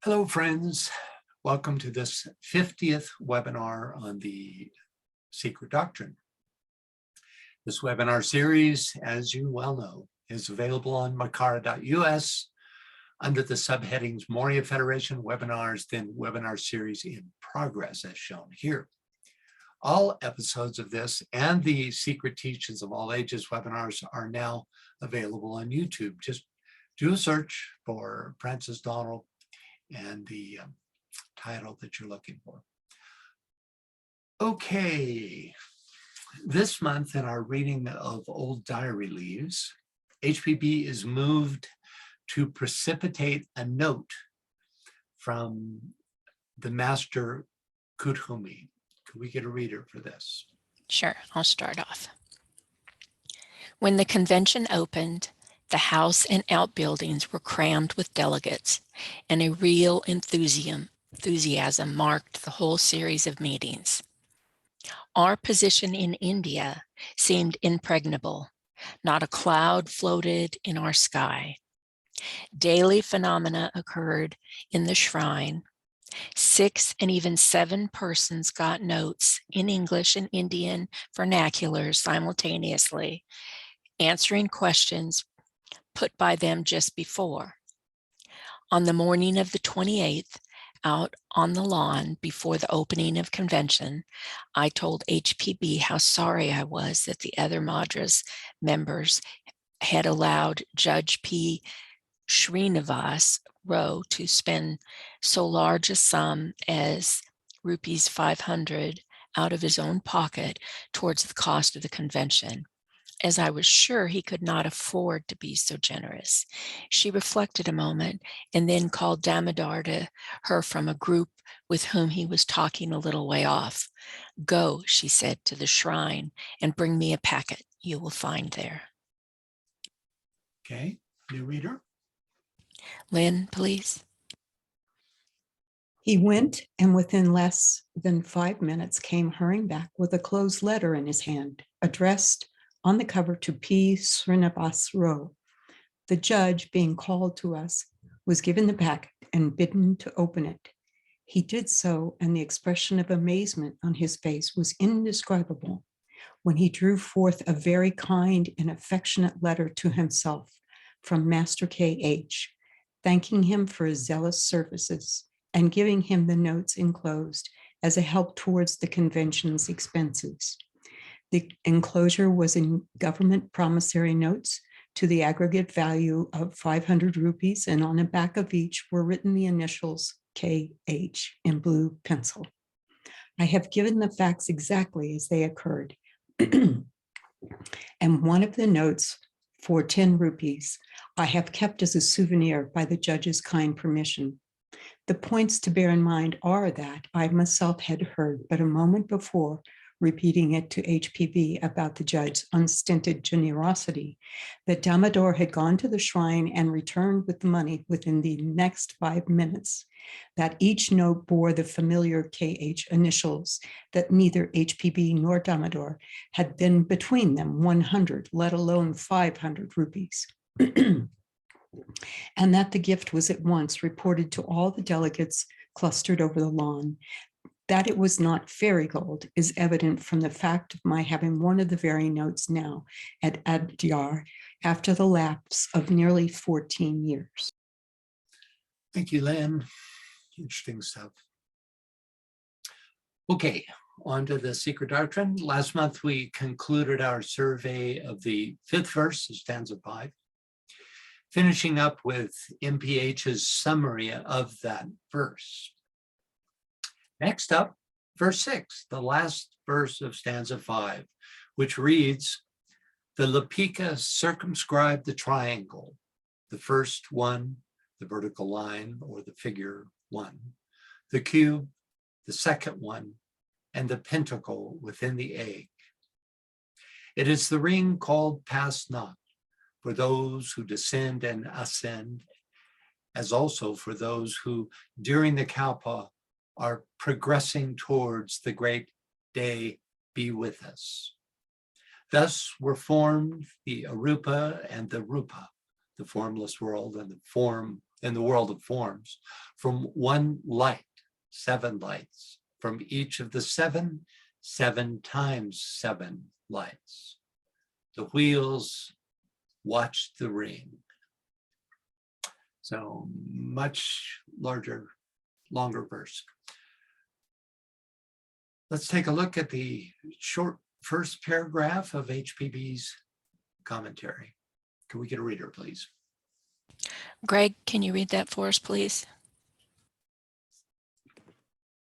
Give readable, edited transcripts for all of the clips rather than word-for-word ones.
Hello, friends. Welcome to this 50th webinar on the Secret Doctrine. This webinar series, as you well know, is available on makara.us under the subheadings Moria Federation webinars, then webinar series in progress, as shown here. All episodes of this and the Secret Teachings of All Ages webinars are now available on YouTube. Just do a search for Francis Donald and the title that you're looking for. Okay, this month in our reading of Old Diary Leaves, HPB is moved to precipitate a note from the Master Kuthumi. Could we get a reader for this? Sure, I'll start off. When the convention opened, the house and outbuildings were crammed with delegates, and a real enthusiasm marked the whole series of meetings. Our position in India seemed impregnable. Not a cloud floated in our sky. Daily phenomena occurred in the shrine. 6 and even 7 persons got notes in English and Indian vernaculars simultaneously, answering questions put by them just before. On the morning of the 28th, out on the lawn before the opening of convention, I told HPB how sorry I was that the other Madras members had allowed Judge P. Srinivas Rao to spend so large a sum as rupees 500 out of his own pocket towards the cost of the convention, as I was sure he could not afford to be so generous. She reflected a moment and then called Damodar to her from a group with whom he was talking a little way off. "Go," she said, "to the shrine and bring me a packet you will find there." Okay, new reader. Lynn, please. He went, and within less than 5 minutes came hurrying back with a closed letter in his hand, addressed on the cover to P. Srinivas Rao. The judge, being called to us, was given the packet and bidden to open it. He did so, and the expression of amazement on his face was indescribable when he drew forth a very kind and affectionate letter to himself from Master K.H., thanking him for his zealous services and giving him the notes enclosed as a help towards the convention's expenses. The enclosure was in government promissory notes to the aggregate value of 500 rupees, and on the back of each were written the initials K.H. in blue pencil. I have given the facts exactly as they occurred. And one of the notes for 10 rupees I have kept as a souvenir by the judge's kind permission. The points to bear in mind are that I myself had heard but a moment before, repeating it to HPV about the judge's unstinted generosity, that Damodar had gone to the shrine and returned with the money within the next 5 minutes, that each note bore the familiar KH initials, that neither HPB nor Damodar had then between them 100, let alone 500 rupees. And that the gift was at once reported to all the delegates clustered over the lawn. That it was not fairy gold is evident from the fact of my having one of the very notes now at Adyar after the lapse of nearly 14 years. Thank you, Lynn. Interesting stuff. Okay, on to the Secret Doctrine. Last month, we concluded our survey of the 5th verse of Stanza 5, finishing up with MPH's summary of that verse. Next up, verse 6, the last verse of Stanza 5, which reads, "The Lapika circumscribed the triangle, the first one, the vertical line or the figure 1, the cube, the second one, and the pentacle within the egg. It is the ring called Pass Not for those who descend and ascend, as also for those who during the Kalpa are progressing towards the great day be with us. Thus were formed the Arupa and the Rupa, the formless world and the form in the world of forms, from one light, 7 lights, from each of the 7, 7 times 7 lights. The wheels watched the ring. So much larger, longer verse. Let's take a look at the short first paragraph of HPB's commentary. Can we get a reader, please? Greg, can you read that for us, please?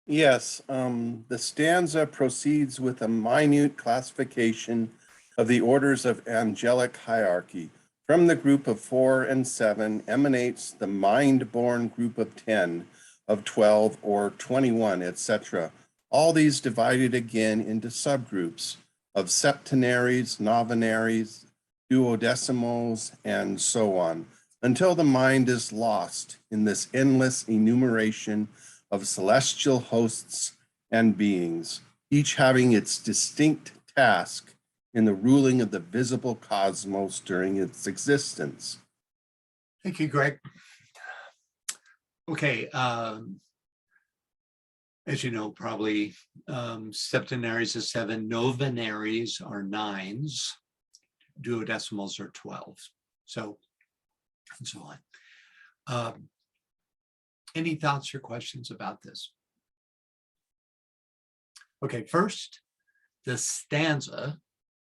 Yes, the stanza proceeds with a minute classification of the orders of angelic hierarchy. From the group of 4 and 7 emanates the mind-born group of 10, of 12 or 21, etc. All these divided again into subgroups of septenaries, novenaries, duodecimals, and so on, until the mind is lost in this endless enumeration of celestial hosts and beings, each having its distinct task in the ruling of the visible cosmos during its existence. Thank you, Greg. Okay, as you know, probably septenaries are 7, novenaries are 9s, duodecimals are 12s, so and so on. Any thoughts or questions about this? Okay, first, the stanza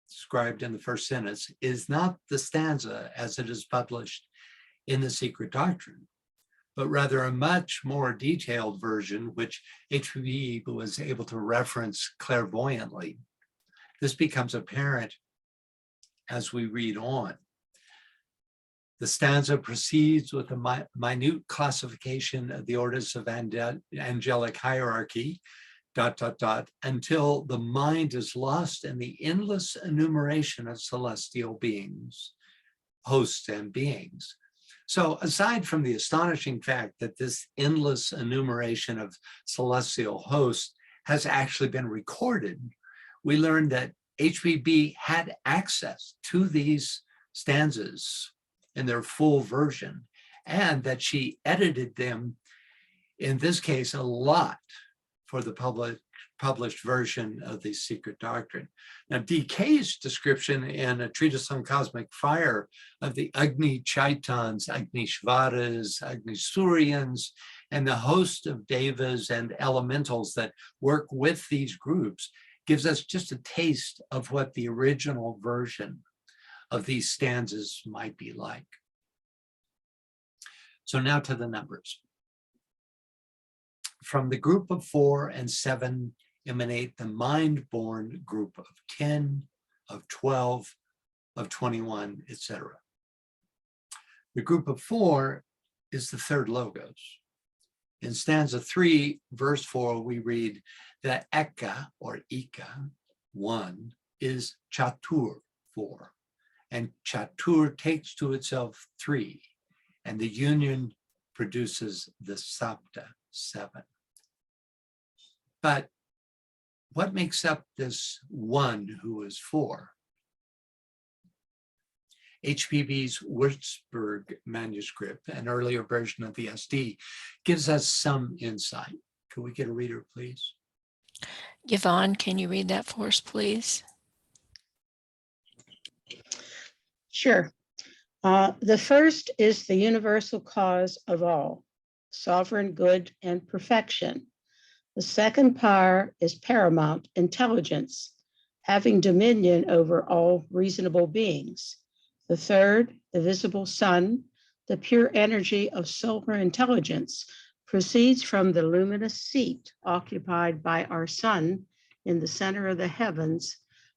described in the first sentence is not the stanza as it is published in the Secret Doctrine, but rather a much more detailed version, which HPB was able to reference clairvoyantly. This becomes apparent as we read on. The stanza proceeds with a minute classification of the orders of angelic hierarchy, ... until the mind is lost in the endless enumeration of celestial beings, hosts and beings. So aside from the astonishing fact that this endless enumeration of celestial hosts has actually been recorded, we learned that HPB had access to these stanzas in their full version, and that she edited them, in this case, a lot for the published version of the Secret Doctrine. Now, DK's description in A Treatise on Cosmic Fire of the Agni Chaitans, Agnishvaras, Agnisuryans, and the host of devas and elementals that work with these groups gives us just a taste of what the original version of these stanzas might be like. So now to the numbers. From the group of 4 and 7 emanate the mind-born group of 10, of 12, of 21, etc. The group of 4 is the third logos. In stanza 3, verse 4, we read that Eka, or Ika, 1, is Chatur, 4. And Chatur takes to itself 3, and the union produces the Sapta, 7. But what makes up this 1 who is 4? HPB's Würzburg manuscript, an earlier version of the SD, gives us some insight. Could we get a reader, please? Yvonne, can you read that for us, please? Sure. The first is the universal cause of all, sovereign good and perfection. The second power is paramount intelligence, having dominion over all reasonable beings. The third, the visible sun, the pure energy of solar intelligence, proceeds from the luminous seat occupied by our sun in the center of the heavens,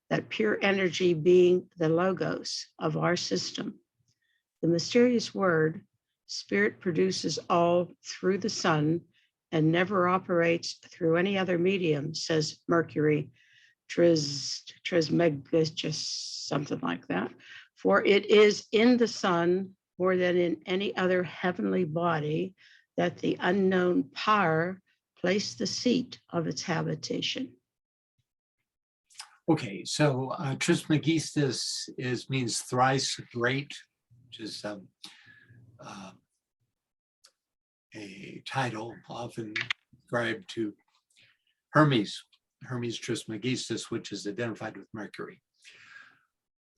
that pure energy being the logos of our system. The mysterious word, spirit produces all through the sun and never operates through any other medium, says Mercury, Trismegistus, something like that. For it is in the sun more than in any other heavenly body that the unknown power placed the seat of its habitation. Okay, so Trismegistus means thrice great, which is a title often ascribed to Hermes Trismegistus, which is identified with Mercury.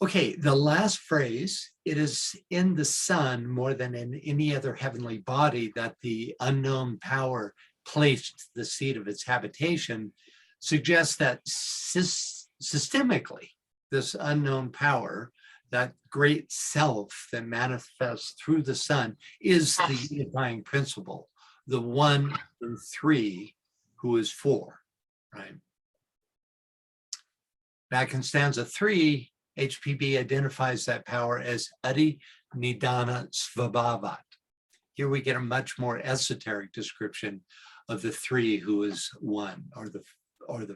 Okay, the last phrase, it is in the sun more than in any other heavenly body that the unknown power placed the seat of its habitation, suggests that systemically, this unknown power, that great self that manifests through the sun, is the unifying principle, the one in three who is four, right? Back in stanza 3, HPB identifies that power as Adi Nidana Svabhavat. Here we get a much more esoteric description of the three who is one, or the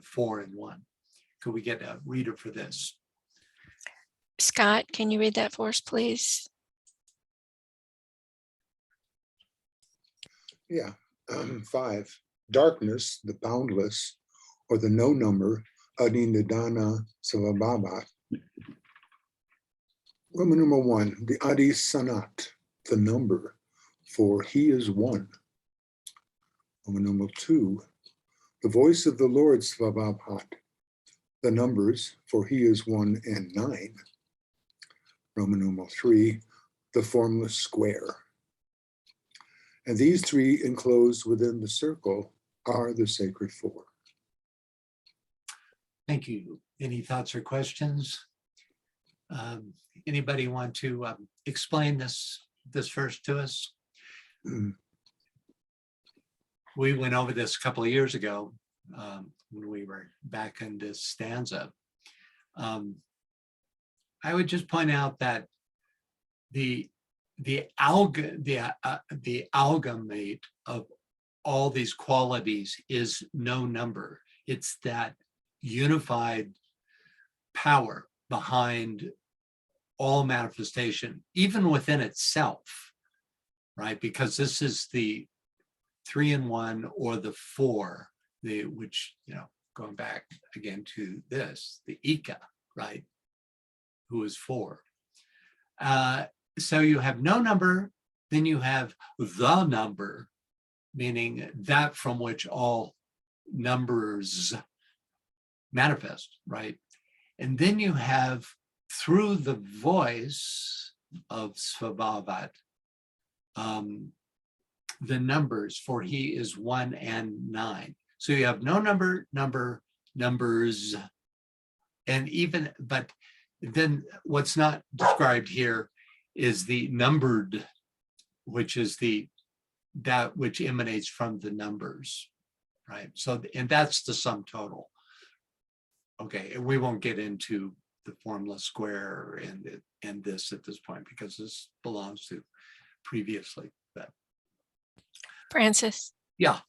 four in one. Could we get a reader for this? Scott, can you read that for us, please? Yeah. 5. Darkness, the boundless, or the no number, Adinadana Savabhavat. Roman numeral 1, the Adi Sanat, the number, for he is one. Roman numeral 2, the voice of the Lord Svabhavat, the numbers, for he is 1 and 9. Roman numeral 3, the formless square. And these three enclosed within the circle are the sacred four. Thank you. Any thoughts or questions? Anybody want to explain this verse to us? We went over this a couple of years ago when we were back in this stanza. I would just point out that the amalgamate of all these qualities is no number. It's that unified power behind all manifestation, even within itself, right? Because this is the 3 in 1 or the 4, which, going back again to this, the Ika, right? Who is 4. So you have no number, then you have the number, meaning that from which all numbers manifest, right? And then you have, through the voice of Svabhavat, the numbers, for he is 1 and 9. So you have no number, numbers, and even, but then what's not described here is the numbered, which is that which emanates from the numbers, right? So, and that's the sum total. Okay, and we won't get into the formless square and this at this point, because this belongs to previously. But Francis? Yeah.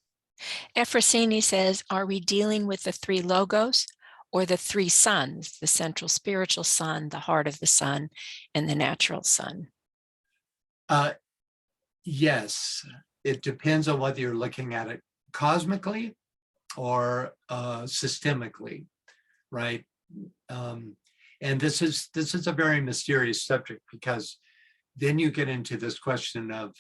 Efrosini says, are we dealing with the three logos or the three suns, the central spiritual sun, the heart of the sun, and the natural sun? Yes, it depends on whether you're looking at it cosmically or systemically, right? And this is a very mysterious subject, because then you get into this question of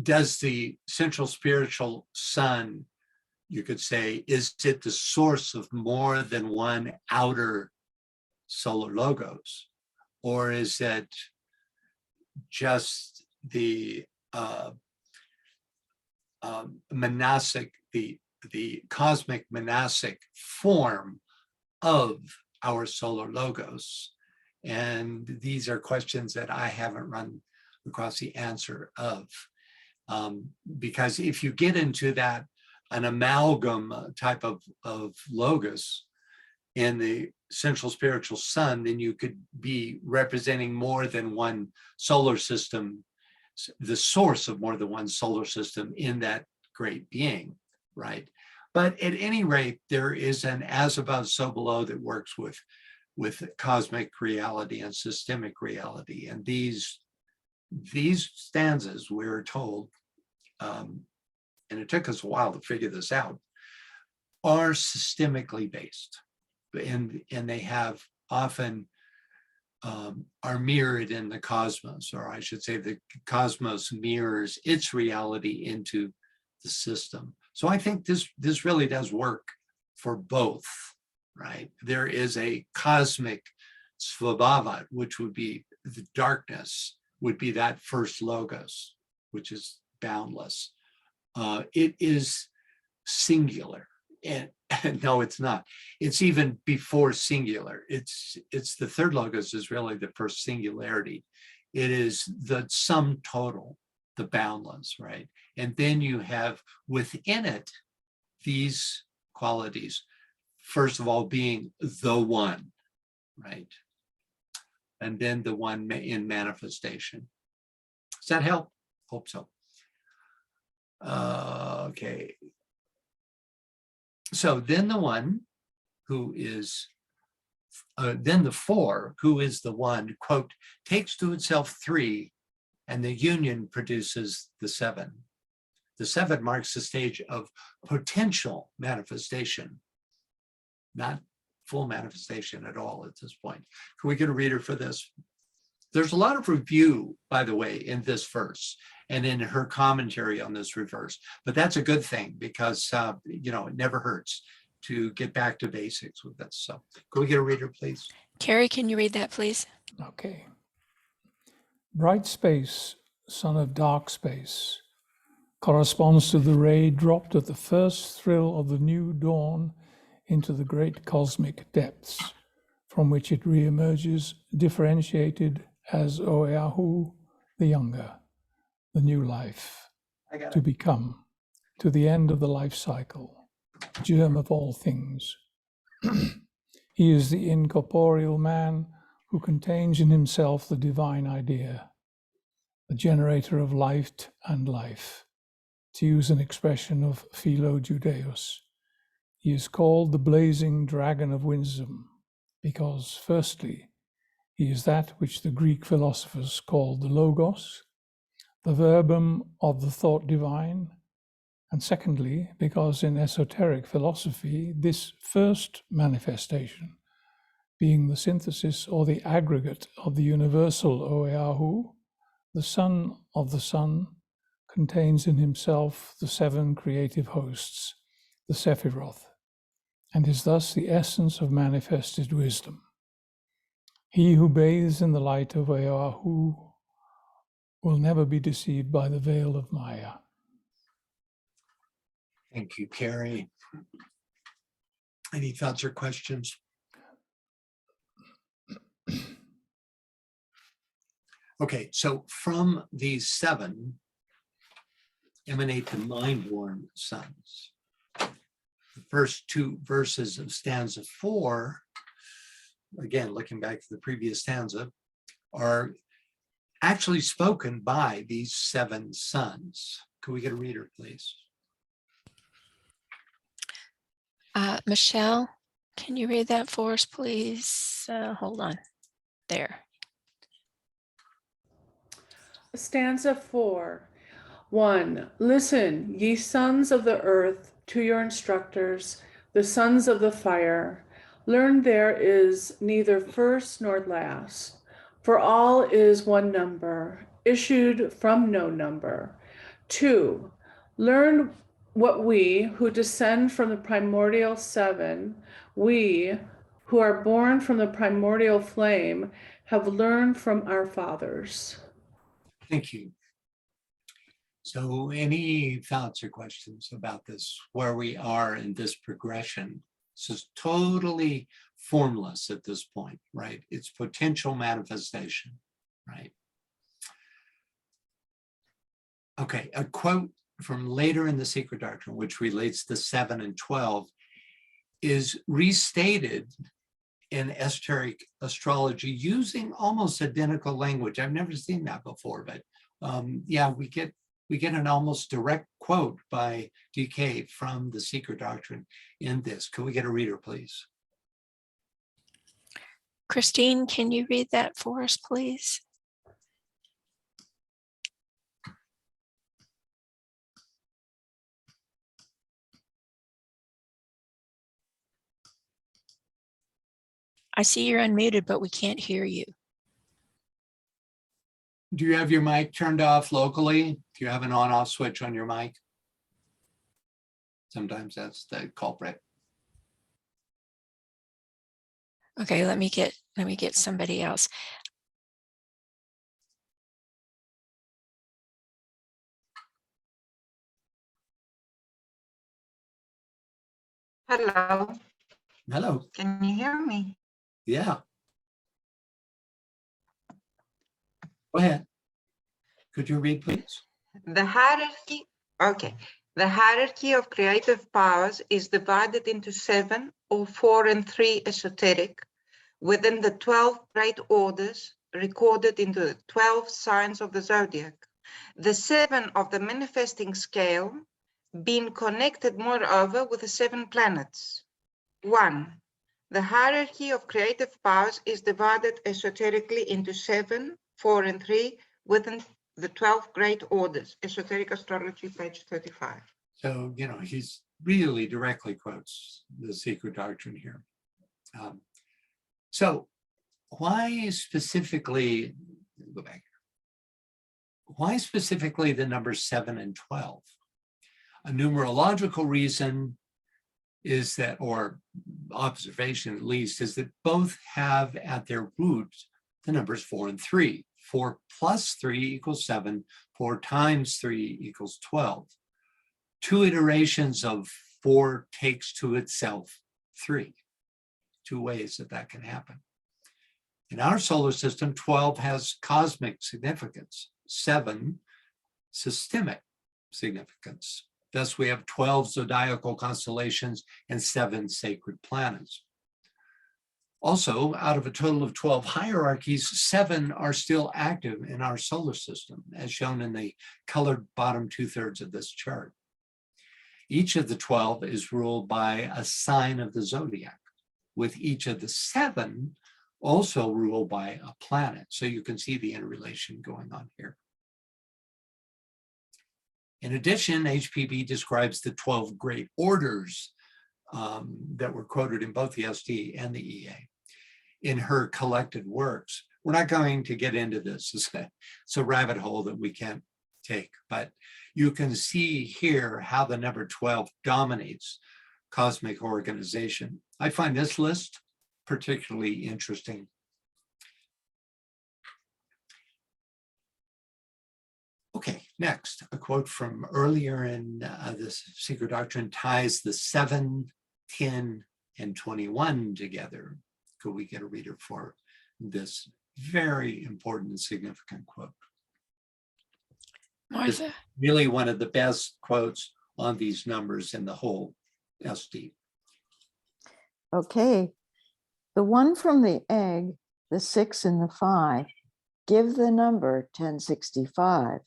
does the central spiritual sun, you could say, is it the source of more than one outer solar logos, or is it just the monastic, the cosmic monastic form of our solar logos? And these are questions that I haven't run across the answer of. Because if you get into that, an amalgam type of logos in the central spiritual sun, then you could be representing more than one solar system, the source of more than one solar system in that great being, right? But at any rate, there is an as above, so below that works with cosmic reality and systemic reality. And these stanzas, we're told, and it took us a while to figure this out, are systemically based. And they have often are mirrored in the cosmos, or I should say the cosmos mirrors its reality into the system. So I think this really does work for both, right? There is a cosmic svabhava, which would be the darkness, would be that first logos, which is boundless. It is singular, and no, it's not. It's even before singular. It's the third logos is really the first singularity. It is the sum total, the boundless, right? And then you have within it these qualities. First of all, being the one, right? And then the one in manifestation. Does that help? Hope so. Okay. So then the one who is, then the four, who is the one, quote, takes to itself three, and the union produces the seven. The seven marks the stage of potential manifestation, not full manifestation at all at this point. Can we get a reader for this? There's a lot of review, by the way, in this verse and in her commentary on this verse, but that's a good thing because, it never hurts to get back to basics with this. So can we get a reader, please? Carrie, can you read that, please? Okay. Bright space, son of dark space, corresponds to the ray dropped at the first thrill of the new dawn into the great cosmic depths, from which it reemerges differentiated as Oeahu the younger, the new life, to become, to the end of the life cycle, germ of all things. He is the incorporeal man who contains in himself the divine idea, the generator of light and life. To use an expression of Philo Judaeus, he is called the blazing dragon of wisdom, because firstly, he is that which the Greek philosophers called the logos, the verbum of the thought divine, and secondly, because in esoteric philosophy, this first manifestation, being the synthesis or the aggregate of the universal Oeahu, the son of the sun, contains in himself the seven creative hosts, the Sephiroth, and is thus the essence of manifested wisdom. He who bathes in the light of Oeahu will never be deceived by the veil of Maya. Thank you, Carrie. Any thoughts or questions? Okay, so from these seven emanate the mind-born sons. The first two verses of stanza 4, again, looking back to the previous stanza, are actually spoken by these seven sons. Could we get a reader, please? Michelle, can you read that for us, please? Hold on. There. Stanza 4. 1. Listen, ye sons of the earth, to your instructors, the sons of the fire. Learn there is neither first nor last, for all is one number, issued from no number. 2. Learn what we, who descend from the primordial seven, we, who are born from the primordial flame, have learned from our fathers. Thank you. So any thoughts or questions about this, where we are in this progression? This is totally formless at this point, right? It's potential manifestation, right? Okay, a quote from later in the Secret Doctrine, which relates to 7 and 12, is restated in esoteric astrology using almost identical language. I've never seen that before, but yeah, we get an almost direct quote by DK from the Secret Doctrine in this. Can we get a reader, please? Christine, can you read that for us, please? I see you're unmuted, but we can't hear you. Do you have your mic turned off locally? Do you have an on-off switch on your mic? Sometimes that's the culprit. Okay, let me get somebody else. Hello, Hello. can you hear me? Yeah. Go ahead. Could you read, please? The hierarchy, okay. The hierarchy of creative powers is divided into 7 or 4 and 3 esoteric within the 12 great orders recorded into the 12 signs of the zodiac. The 7 of the manifesting scale being connected moreover with the 7 planets. 1. The hierarchy of creative powers is divided esoterically into 7, 4, and 3 within the 12 great orders, Esoteric Astrology, page 35. So, he's really directly quotes the Secret Doctrine here. So why specifically, go back here. Why specifically the numbers 7 and 12? A numerological reason is that, or observation at least, is that both have at their roots the numbers 4 and 3. 4 plus 3 equals 7, 4 times 3 equals 12. 2 iterations of 4 takes to itself 3. 2 ways that can happen. In our solar system, 12 has cosmic significance, 7 systemic significance. Thus, we have 12 zodiacal constellations and 7 sacred planets. Also, out of a total of 12 hierarchies, 7 are still active in our solar system, as shown in the colored bottom 2/3 of this chart. Each of the 12 is ruled by a sign of the zodiac, with each of the 7 also ruled by a planet. So you can see the interrelation going on here. In addition, HPB describes the 12 great orders that were quoted in both the SD and the EA in her collected works. We're not going to get into this. It's a rabbit hole that we can't take, but you can see here how the number 12 dominates cosmic organization. I find this list particularly interesting. Okay, next, a quote from earlier in this Secret Doctrine ties the 7, 10, and 21 together. Could we get a reader for this very important and significant quote? Martha. It's really one of the best quotes on these numbers in the whole SD. Okay, the 1 from the egg, the 6 and the 5, give the number 1065,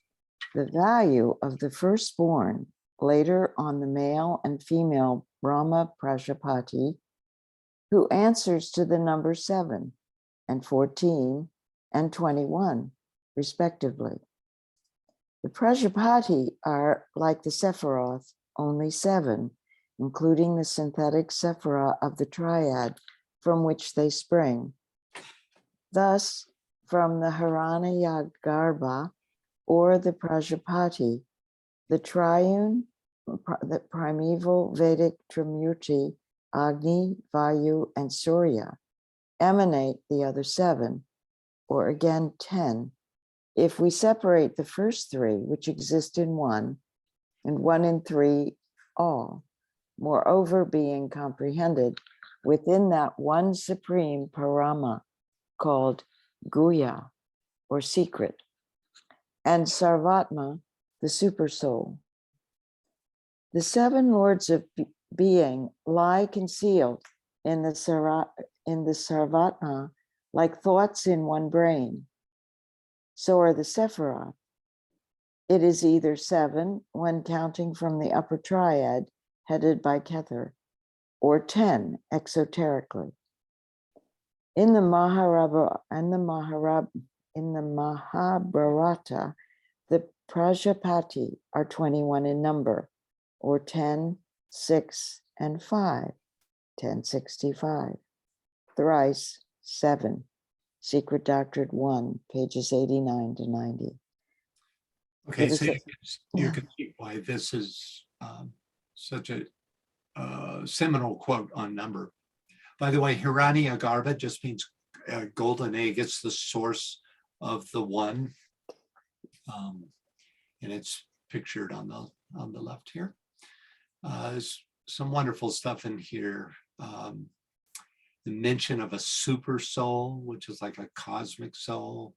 the value of the firstborn, later on the male and female Brahma Prajapati, who answers to the number 7 and 14 and 21, respectively. The Prajapati are like the Sephiroth, only 7, including the synthetic Sephira of the triad from which they spring. Thus, from the Hiranyagarbha, or the Prajapati, the triune, the primeval Vedic Trimurti, Agni, Vayu, and Surya, emanate the other 7, or again 10, if we separate the first 3, which exist in 1, and 1 and 3 all, moreover being comprehended within that one supreme parama called Guya, or secret, and Sarvatma, the supersoul. The 7 lords of being lie concealed in the Sarvatma like thoughts in one brain. So are the Sephiroth. It is either 7 when counting from the upper triad headed by Kether, or 10 exoterically. In the Mahabharata, the Prajapati are 21 in number, or 10, 6, and 5, 1065. Thrice 7, Secret Doctrine 1, pages 89 to 90. Okay, It is so a- you yeah. can see why this is such a seminal quote on number. By the way, Hiranyagarbha just means golden egg. It's the source of the one, and it's pictured on the left here. There's some wonderful stuff in here. The mention of a super soul, which is like a cosmic soul.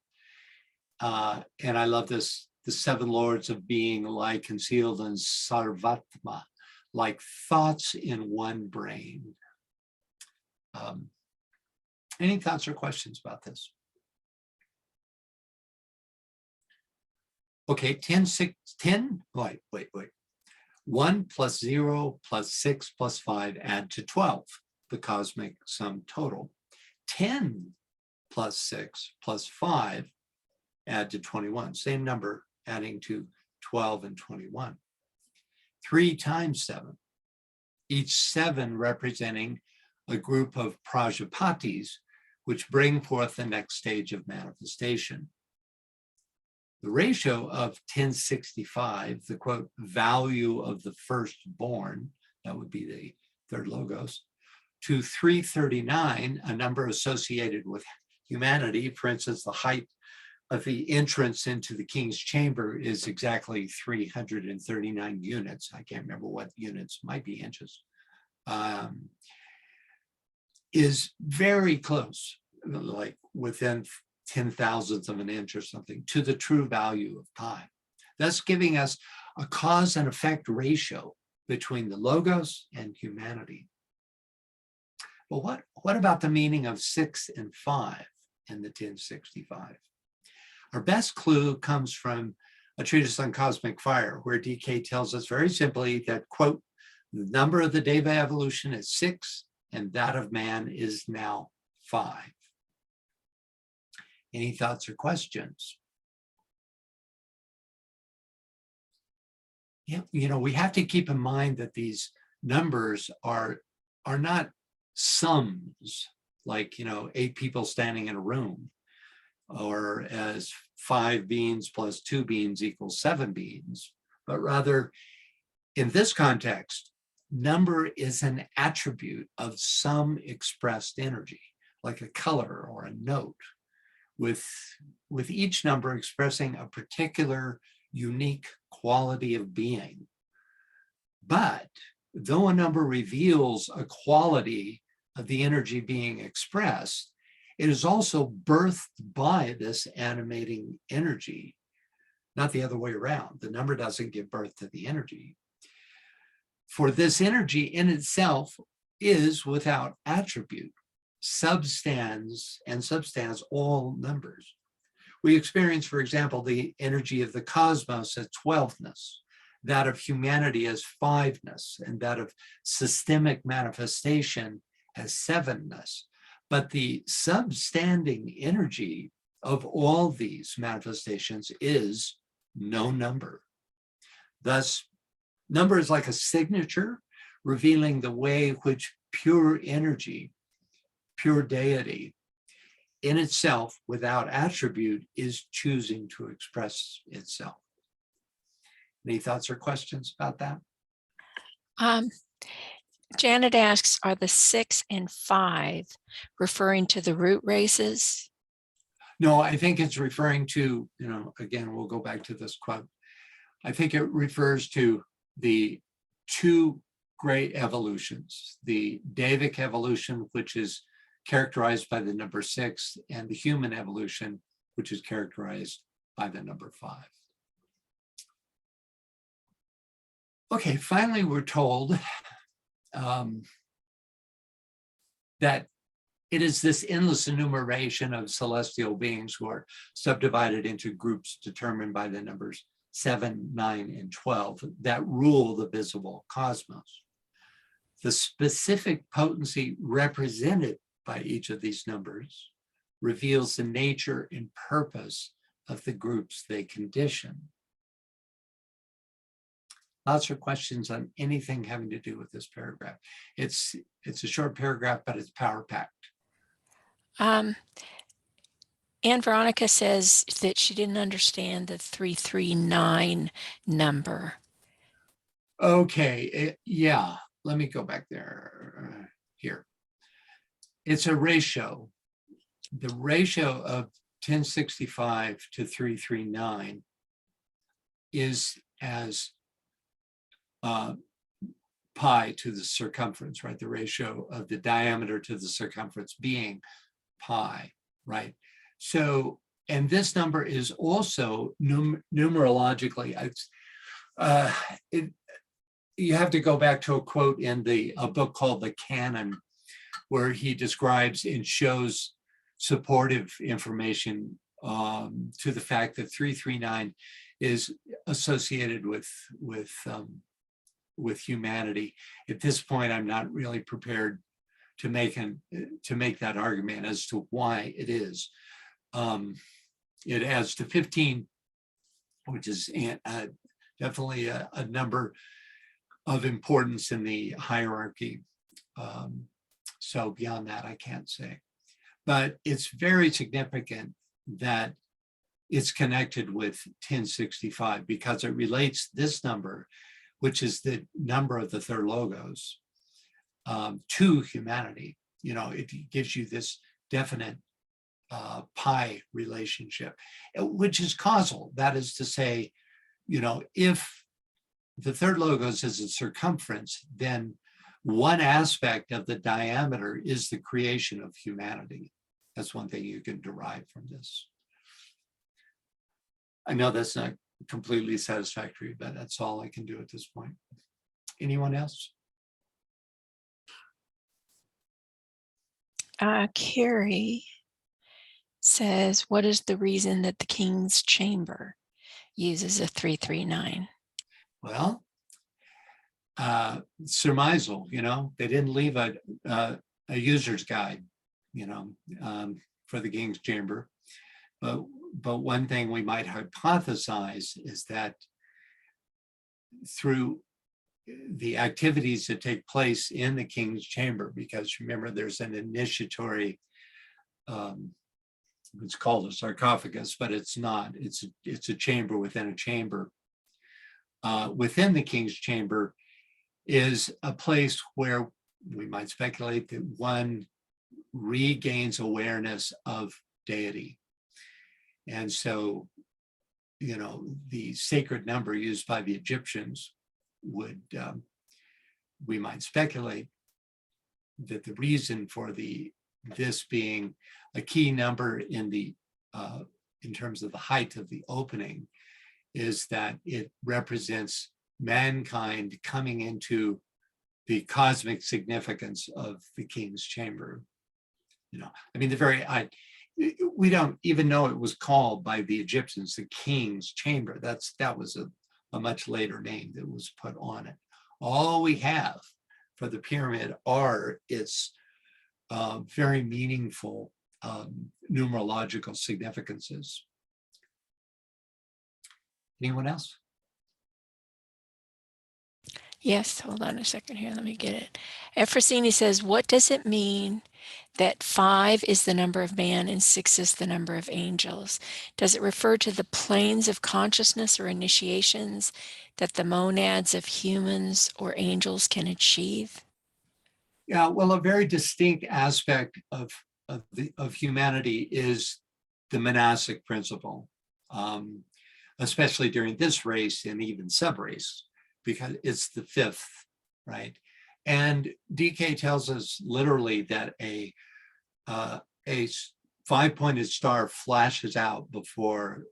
And I love this, the seven lords of being lie concealed in Sarvatma, like thoughts in one brain. Any thoughts or questions about this? Okay, 10, wait. 1 plus 0 plus 6 plus 5 add to 12, the cosmic sum total. 10 plus 6 plus 5 add to 21, same number adding to 12 and 21. 3 times 7, each 7 representing a group of Prajapatis, which bring forth the next stage of manifestation. The ratio of 1065, the quote, value of the firstborn, that would be the third logos, to 339, a number associated with humanity. For instance, the height of the entrance into the king's chamber is exactly 339 units. I can't remember what units, might be inches. Is very close, like within 10,000ths of an inch or something, to the true value of pi. Thus giving us a cause and effect ratio between the logos and humanity. But what about the meaning of 6 and 5 in the 1065? Our best clue comes from a treatise on cosmic fire, where DK tells us very simply that, quote, the number of the Deva evolution is 6, and that of man is now 5. Any thoughts or questions? Yeah, we have to keep in mind that these numbers are not sums, like 8 people standing in a room, or as 5 beings plus 2 beings equals 7 beings, but rather in this context, number is an attribute of some expressed energy, like a color or a note, with each number expressing a particular unique quality of being. But though a number reveals a quality of the energy being expressed, it is also birthed by this animating energy, not the other way around. The number doesn't give birth to the energy. For this energy in itself is without attribute, substance all numbers. We experience, for example, the energy of the cosmos as 12ness, that of humanity as 5ness, and that of systemic manifestation as 7ness. But the substanding energy of all these manifestations is no number. Thus, number is like a signature revealing the way in which pure energy, pure deity, in itself, without attribute, is choosing to express itself. Any thoughts or questions about that? Janet asks, are the 6 and 5 referring to the root races? No, I think it's referring to, again, we'll go back to this quote. I think it refers to the 2 great evolutions, the Devic evolution, which is characterized by the number 6, and the human evolution, which is characterized by the number 5. Okay, finally, we're told that it is this endless enumeration of celestial beings who are subdivided into groups determined by the numbers 7, 9, and 12 that rule the visible cosmos. The specific potency represented by each of these numbers reveals the nature and purpose of the groups they condition. Lots of questions on anything having to do with this paragraph. It's a short paragraph, but it's power packed. And Veronica says that she didn't understand the 339 number. Okay, yeah, let me go back there. Here. It's a ratio. The ratio of 1065 to 339 is as pi to the circumference, right? The ratio of the diameter to the circumference being pi, right? So, and this number is also numerologically, you have to go back to a quote in a book called The Canon, where he describes and shows supportive information to the fact that 339 is associated with humanity. At this point, I'm not really prepared to make that argument as to why it is. It adds to 15, which is definitely a number of importance in the hierarchy. So beyond that, I can't say. But it's very significant that it's connected with 1065 because it relates this number, which is the number of the third logos, to humanity. You know, it gives you this definite pi relationship, which is causal. That is to say, you know, if the third logos is a circumference, then one aspect of the diameter is the creation of humanity. That's one thing you can derive from this. I know that's not completely satisfactory, but that's all I can do at this point. Anyone else? Carrie says, what is the reason that the king's chamber uses a 339? Well, surmisal, you know, they didn't leave a user's guide, you know, for the king's chamber. But one thing we might hypothesize is that through the activities that take place in the king's chamber, because remember, there's an initiatory, it's called a sarcophagus, but it's not. It's a chamber within a chamber. Within the king's chamber is a place where we might speculate that one regains awareness of deity. And so, you know, the sacred number used by the Egyptians would, we might speculate that the reason for this being a key number in terms of the height of the opening is that it represents mankind coming into the cosmic significance of the king's chamber. You know, I mean, we don't even know it was called by the Egyptians the king's chamber. That was a much later name that was put on it. All we have for the pyramid are its very meaningful numerological significances. Anyone else? Yes, hold on a second here. Let me get it. Efrosini says, what does it mean that 5 is the number of man and 6 is the number of angels? Does it refer to the planes of consciousness or initiations that the monads of humans or angels can achieve? Yeah, well, a very distinct aspect of humanity is the monastic principle, especially during this race and even sub-race, because it's the 5th, right? And DK tells us literally that a 5-pointed star flashes out before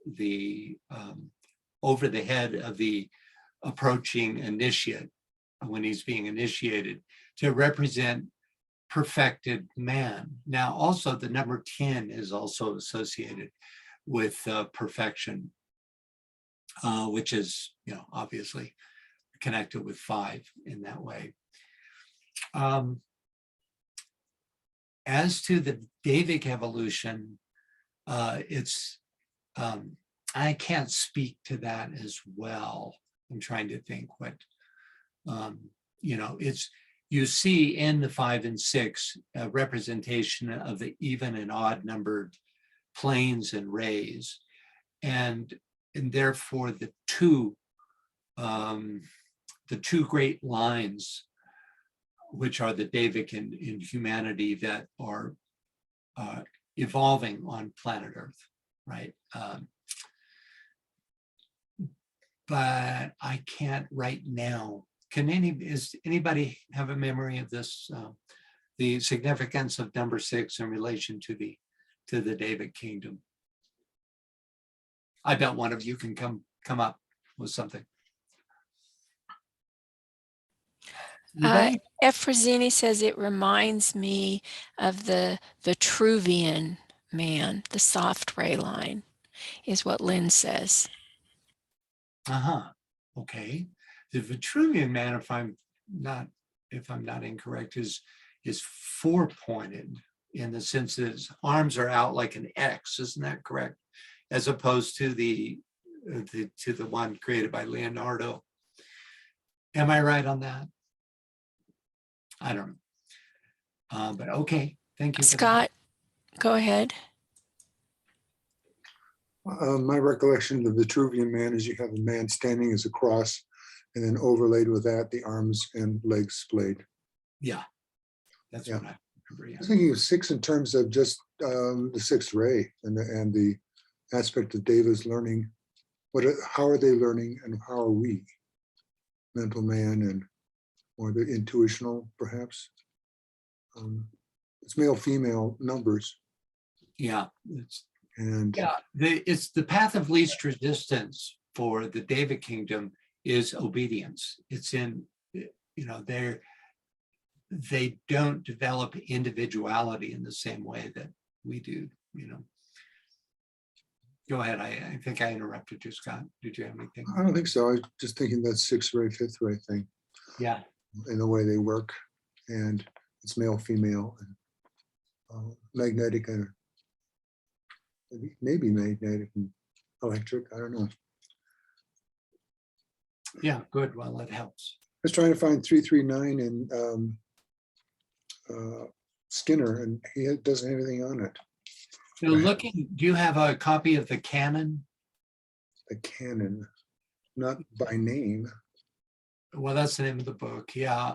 over the head of the approaching initiate when he's being initiated to represent perfected man. Now, also the number 10 is also associated with perfection, which is, you know, obviously connected with 5 in that way. As to the Davidic evolution, I can't speak to that as well. I'm trying to think what, you know, you see in the 5 and 6 a representation of the even and odd numbered planes and rays, and therefore the two great lines, which are the Davic in humanity that are evolving on planet Earth, right? But I can't right now. Does anybody have a memory of this? The significance of number 6 in relation to the Davic kingdom. I bet one of you can come up with something. Anybody? Efrosini says it reminds me of the Vitruvian man, the soft ray line, is what Lynn says. Okay. The Vitruvian man, if I'm not incorrect, is 4-pointed in the sense that his arms are out like an X. Isn't that correct? As opposed to the one created by Leonardo. Am I right on that? I don't know. But okay, thank you. Scott, go ahead. My recollection of the Vitruvian man is you have a man standing as a cross, and then overlaid with that, the arms and legs splayed. Yeah, that's what I remember. Yeah. I was thinking of 6 in terms of just the 6th ray and the aspect of Deva's learning. How are they learning, and how are we? Mental man or the intuitional, perhaps. It's male-female numbers. Yeah, And it's the path of least resistance for the Davic kingdom is obedience. It's in, they don't develop individuality in the same way that we do, Go ahead. I think I interrupted you, Scott. Did you have anything? I don't think so. I was just thinking that 6th ray, 5th ray thing. Yeah. In the way they work, and it's male, female, and magnetic, and maybe magnetic and electric. I don't know. Yeah, good. Well, that helps. I was trying to find 339 in Skinner, and he doesn't have anything on it. So do you have a copy of the canon? The canon, not by name. Well, that's the name of the book. Yeah.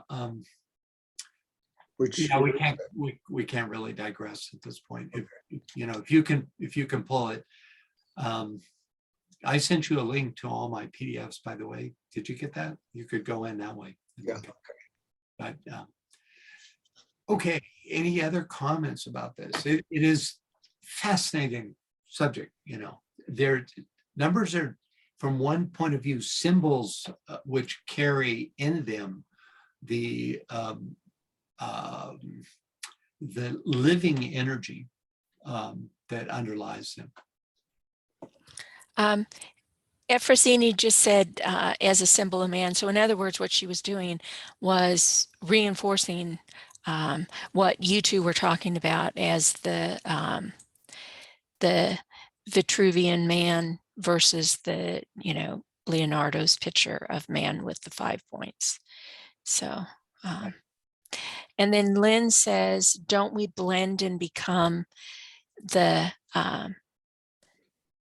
Which we can't really digress at this point. Okay. If you can pull it. I sent you a link to all my PDFs, by the way. Did you get that? You could go in that way. Yeah. But okay. Any other comments about this? It is fascinating subject. Their numbers are, from one point of view, symbols which carry in them the living energy that underlies them. Efrosini just said as a symbol of man. So in other words, what she was doing was reinforcing what you two were talking about as the Vitruvian man versus the, Leonardo's picture of man with the 5 points. So, and then Lynn says, don't we blend and become the,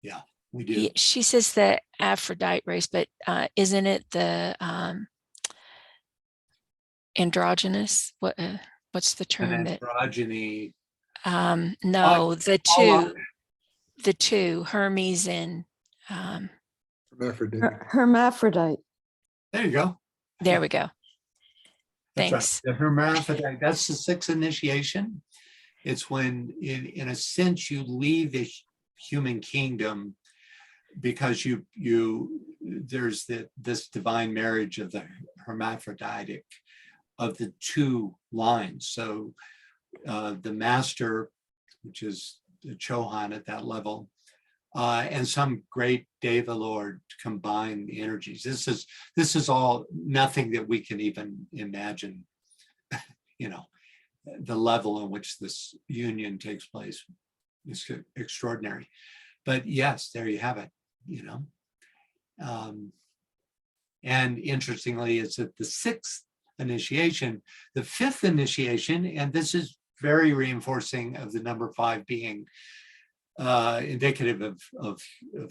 yeah, we do. She says the Aphrodite race, but isn't it the androgynous? What's the term? Androgyny. No, the two, Hermes and Hermaphrodite. There you go. There we go. That's Thanks. right. The hermaphrodite, that's the 6th initiation. It's when, in a sense, you leave the human kingdom because there's this divine marriage of the hermaphroditic of the 2 lines. So the master, which is the Chohan at that level, and some great Deva Lord combine the energies. This is all nothing that we can even imagine, the level in which this union takes place is extraordinary. But yes, there you have it, and interestingly, it's at the 6th initiation, the 5th initiation, and this is very reinforcing of the number 5 being indicative of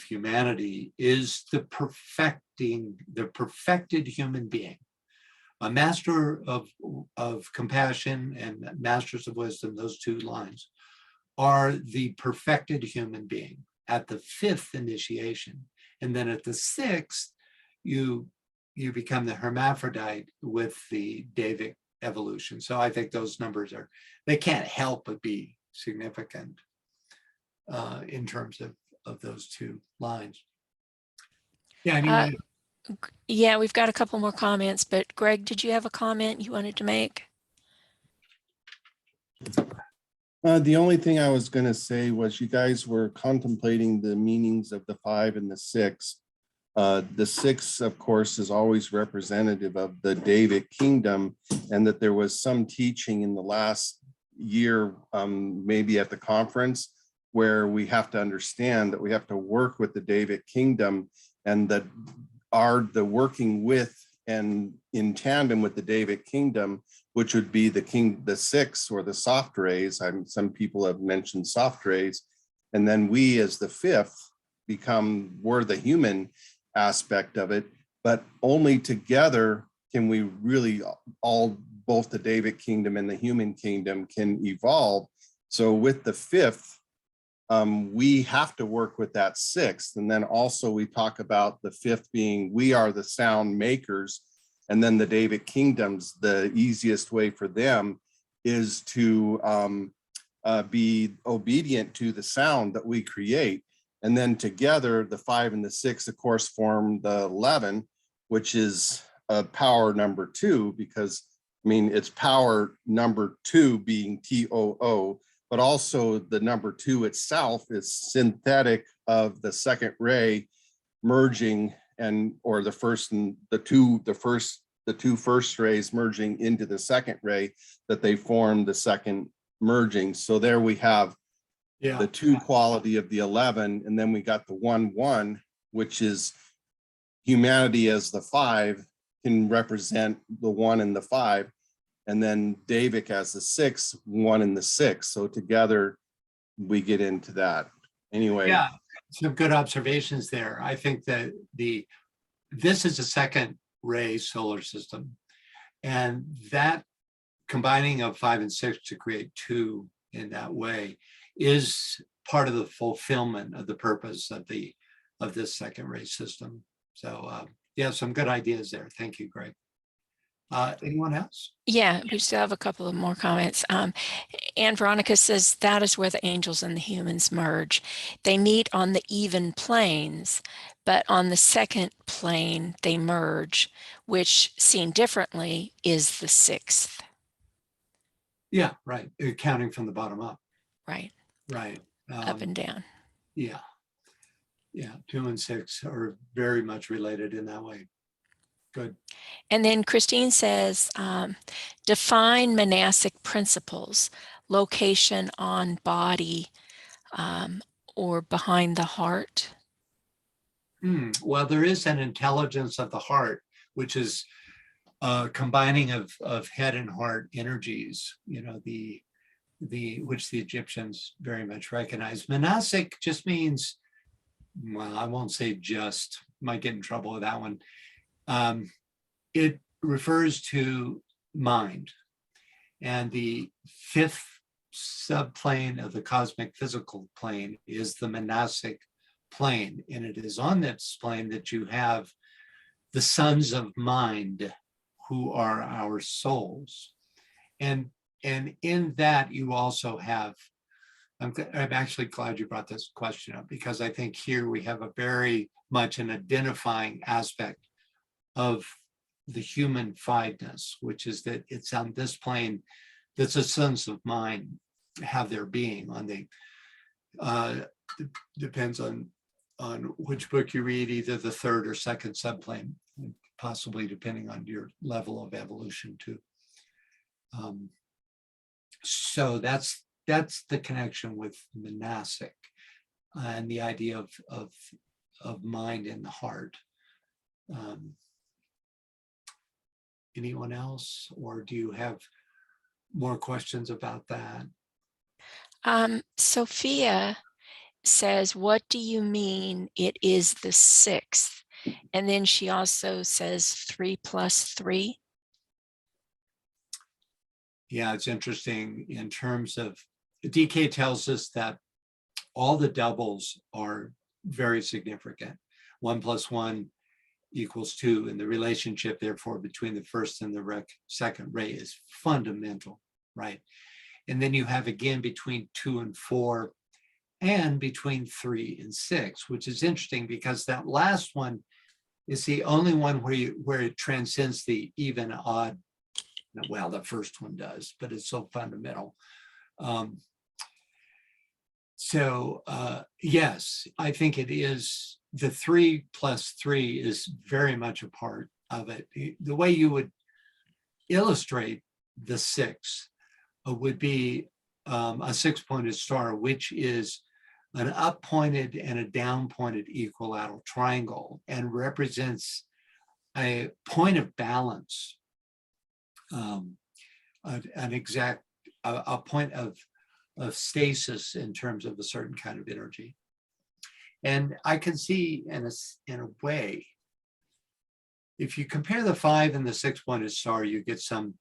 humanity is the perfected human being. A master of compassion and masters of wisdom, those two lines, are the perfected human being at the 5th initiation. And then at the 6th, you become the hermaphrodite with the Davic evolution. So I think those numbers they can't help but be significant in terms of those two lines. Yeah, anyway. Yeah, we've got a couple more comments, but Greg, did you have a comment you wanted to make? The only thing I was going to say was you guys were contemplating the meanings of the 5 and the 6. The 6, of course, is always representative of the Davic kingdom, and that there was some teaching in the last year, maybe at the conference, where we have to understand that we have to work with the Davic kingdom, and that the working with and in tandem with the Davic kingdom, which would be the 6 or the soft rays. Some people have mentioned soft rays, and then we as the 5th we're the human aspect of it, but only together can we really both the Davic kingdom and the human kingdom can evolve. So with the 5th, we have to work with that 6th. And then also we talk about the 5th being, we are the sound makers. And then the Davic kingdoms, the easiest way for them is to be obedient to the sound that we create. And then together, the 5 and the 6, of course, form the 11, which is power number 2, because I mean, it's power number 2 being TOO, but also the number 2 itself is synthetic of the second ray merging or the first and the two first rays merging into the second ray, that they form the second merging. So there we have the 2 quality of the 11, and then we got the 1-1, which is humanity as the 5 can represent the 1 and the 5, and then Davic as the 6, 1 and the 6. So together we get into that. Anyway. Yeah, some good observations there. I think that this is a second ray solar system, and that combining of 5 and 6 to create 2 in that way is part of the fulfillment of the purpose of this second ray system. So yeah, some good ideas there. Thank you, Greg. Anyone else? Yeah, we still have a couple of more comments. Anne Veronica says that is where the angels and the humans merge. They meet on the even planes, but on the second plane they merge, which seen differently is the 6th. Yeah, right. Counting from the bottom up. Right. Right. Up and down. Yeah. Yeah. 2 and 6 are very much related in that way. Good. And then Christine says, define monastic principles, location on body or behind the heart. Well, there is an intelligence of the heart, which is combining of head and heart energies, which the Egyptians very much recognize. Monastic just means, well, I won't say just, might get in trouble with that one. It refers to mind, and the 5th subplane of the cosmic physical plane is the monastic plane, and it is on this plane that you have the sons of mind, who are our souls, and in that you also have, I'm actually glad you brought this question up, because I think here we have a very much an identifying aspect of the human fideness, which is that it's on this plane that the sons of mind have their being on the, depends on which book you read, either the 3rd or 2nd subplane, possibly depending on your level of evolution too. So that's the connection with monastic and the idea of mind in the heart. Anyone else, or do you have more questions about that? Sophia says, what do you mean it is the sixth? And then she also says 3 plus 3. Yeah, it's interesting in terms of, DK tells us that all the doubles are very significant. 1 plus 1 equals 2, and the relationship, therefore, between the first and the second ray is fundamental, right? And then you have again between 2 and 4, and between 3 and 6, which is interesting because that last one is the only one where it transcends the even odd. Well, the first one does, but it's so fundamental. Yes, I think it is. The 3 plus 3 is very much a part of it. The way you would illustrate the 6 would be a 6-pointed star, which is an up-pointed and a down-pointed equilateral triangle, and represents a point of balance, a point of stasis in terms of a certain kind of energy. And I can see in a way, if you compare the 5 and the 6-pointed star, you get some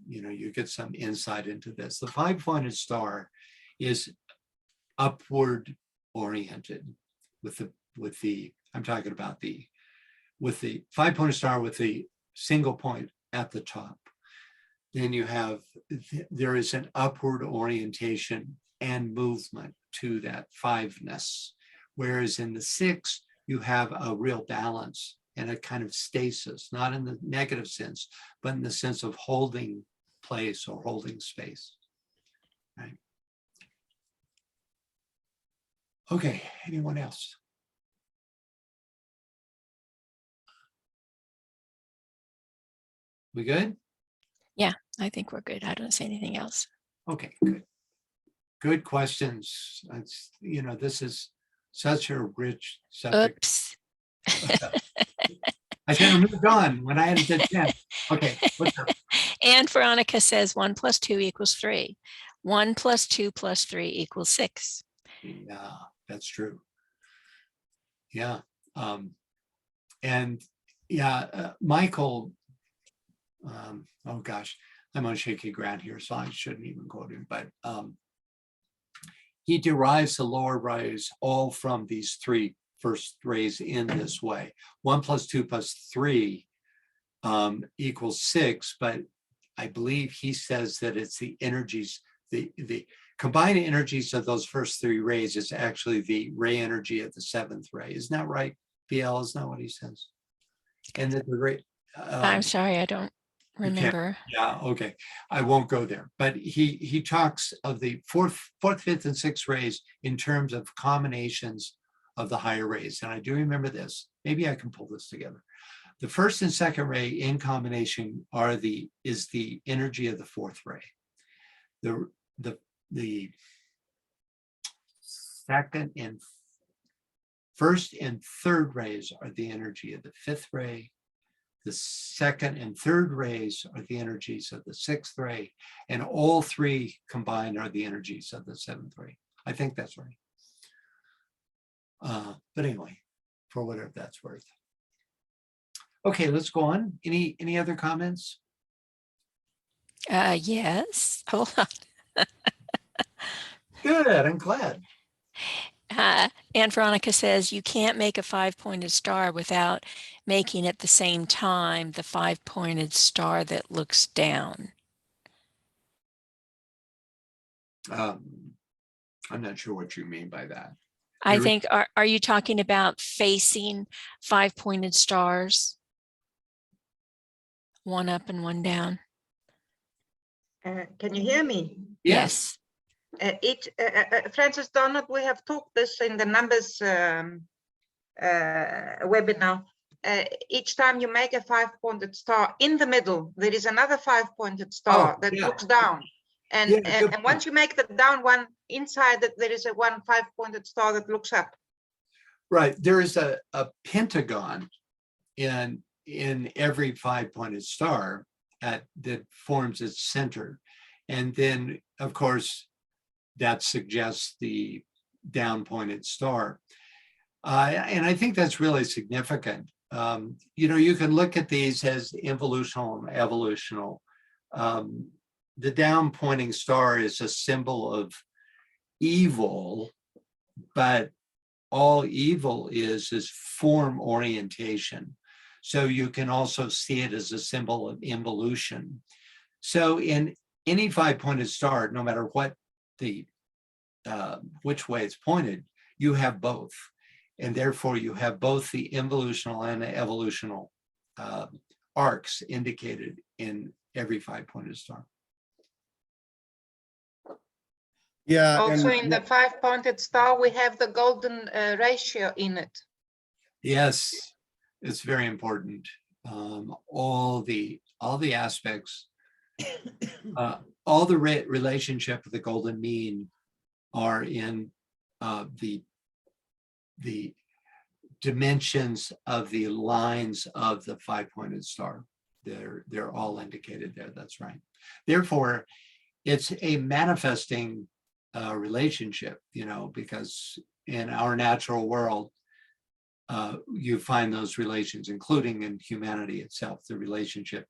insight into this. The 5-pointed star is upward oriented with the 5-pointed star with the single point at the top. Then there is an upward orientation and movement to that 5-ness. Whereas in the 6, you have a real balance and a kind of stasis, not in the negative sense, but in the sense of holding place or holding space. Right. Okay, anyone else? We good? Yeah, I think we're good. I don't see anything else. Okay, good. Good questions. This is such a rich subject. Oops. I should have moved on when I had to 10. Okay, what's up? And Veronica says 1 plus 2 equals 3. 1 plus 2 plus 3 equals 6. Yeah, that's true. Yeah. Michael, oh gosh, I'm on shaky ground here, so I shouldn't even quote him, but he derives the lower rays all from these 3 first rays in this way. 1 plus 2 plus 3 equals 6, but I believe he says that it's the energies, the combined energies of those first 3 rays is actually the ray energy of the 7th ray. Isn't that right, BL? Isn't that what he says? And that the ray. I'm sorry, I don't remember. Yeah, okay. I won't go there. But he talks of the fourth, 5th, and 6th rays in terms of combinations of the higher rays. And I do remember this. Maybe I can pull this together. The 1st and 2nd ray in combination is the energy of the 4th ray. The 2nd and 1st and 3rd rays are the energy of the 5th ray. The 2nd and 3rd rays are the energies of the 6th ray, and all 3 combined are the energies of the 7th ray. I think that's right. But anyway, for whatever that's worth. Okay, let's go on. Any other comments? Yes. Hold on. Good, I'm glad. And Veronica says you can't make a 5-pointed star without making at the same time the 5-pointed star that looks down. I'm not sure what you mean by that. I think, are you talking about facing 5-pointed stars? One up and one down? Can you hear me? Yes. Francis Donald, we have talked this in the numbers webinar. Each time you make a 5-pointed star, in the middle, there is another 5-pointed star that looks down. And once you make the down one, inside it, there is a 1 5-pointed star that looks up. Right. There is a pentagon in every 5-pointed star that forms its center. And then, of course, that suggests the down-pointed star. And I think that's really significant. You know, you can look at these as evolutional and evolutional. The down-pointing star is a symbol of evil, but all evil is form orientation. So you can also see it as a symbol of involution. So in any five-pointed star, no matter what the which way it's pointed, you have both. And therefore you have both the involutional and the evolutional arcs indicated in every five-pointed star. Yeah. Also and in the five-pointed star, we have the golden ratio in it. Yes, it's very important. All the aspects, all the relationship of the golden mean are in the dimensions of the lines of the five-pointed star. They're all indicated there. That's right. Therefore, it's a manifesting relationship, you know, because in our natural world, you find those relations, including in humanity itself. The relationship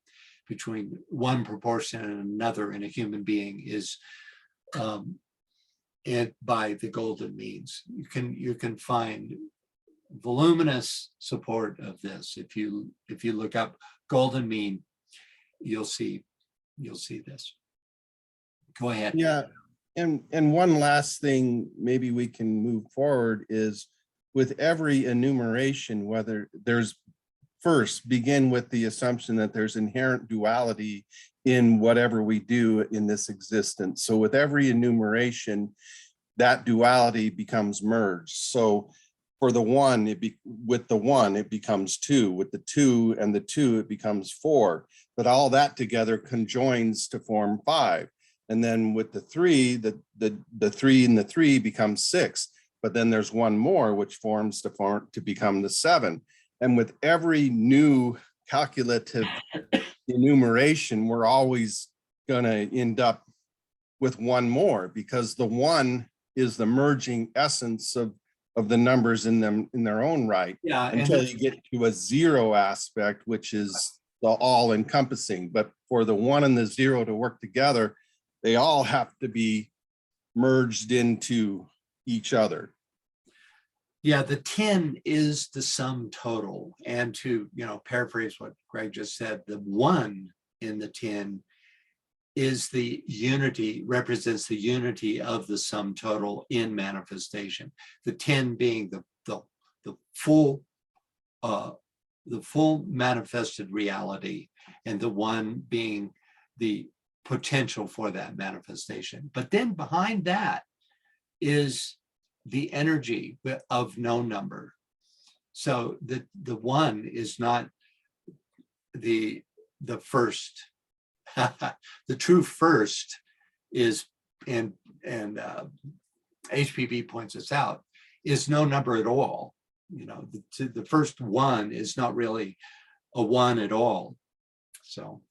between one proportion and another in a human being is by the golden means. You can find voluminous support of this. If you look up golden mean, you'll see this. Go ahead. Yeah, and one last thing, maybe we can move forward, is with every enumeration, whether there's first begin with the assumption that there's inherent duality in whatever we do in this existence. So with every enumeration, that duality becomes merged. So for the one, with the one, it becomes two. With the two and the two, it becomes four. But all that together conjoins to form five. And then with the three, the three and the three becomes six. But then there's one more, which forms to become the seven. And with every new calculative enumeration, we're always going to end up with one more, because the one is the merging essence of the numbers in their own right. Yeah, until you get to a zero aspect, which is the all encompassing. But for the one and the zero to work together, they all have to be merged into each other. Yeah, the 10 is the sum total. And to, you know, paraphrase what Greg just said, the one in the 10 is the unity, represents the unity of the sum total in manifestation. The 10 being the full manifested reality, and the one being the potential for that manifestation. But then behind that is the energy of no number. So the one is not the first. The true first is, and HPV points this out, is no number at all. You know, the first one is not really a one at all. So,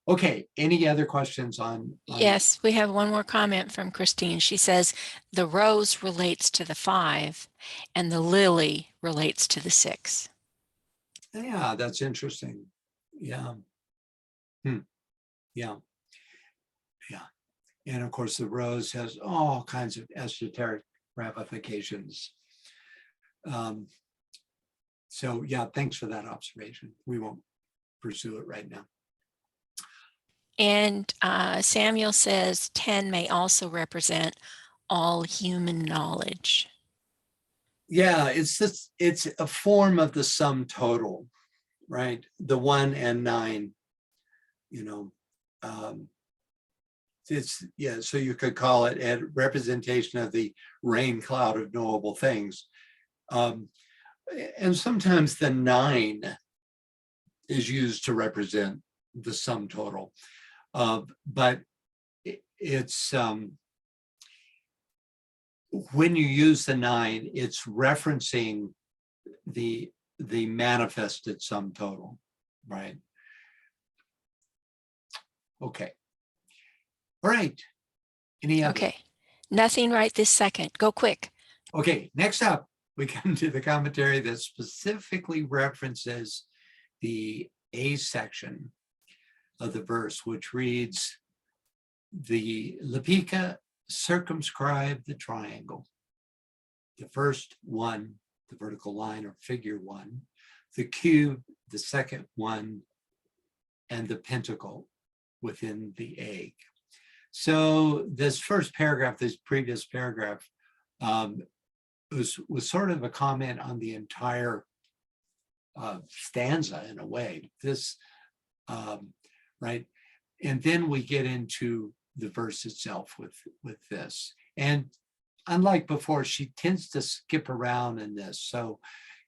okay, any other questions on? Yes, we have one more comment from Christine. She says, the rose relates to the 5 and the lily relates to the 6. Yeah, that's interesting. Yeah. Yeah. Yeah. And of course, the rose has all kinds of esoteric ramifications. So yeah, thanks for that observation. We won't pursue it right now. And Samuel says 10 may also represent all human knowledge. Yeah, it's a form of the sum total, right? The 1 and 9, you know, so you could call it a representation of the rain cloud of knowable things. And sometimes the 9 is used to represent the sum total. But it's when you use the 9, it's referencing the manifested sum total, right? Okay. All right. Any other? Okay. Nothing right this second. Go quick. Okay, next up, we come to the commentary that specifically references the A section of the verse, which reads, the Lepika circumscribe the triangle. The first one, the vertical line or figure one, the cube, the second one, and the pentacle within the egg. So this first paragraph, this previous paragraph, was sort of a comment on the entire stanza in a way. This, right? And then we get into the verse itself with this. And unlike before, she tends to skip around in this. So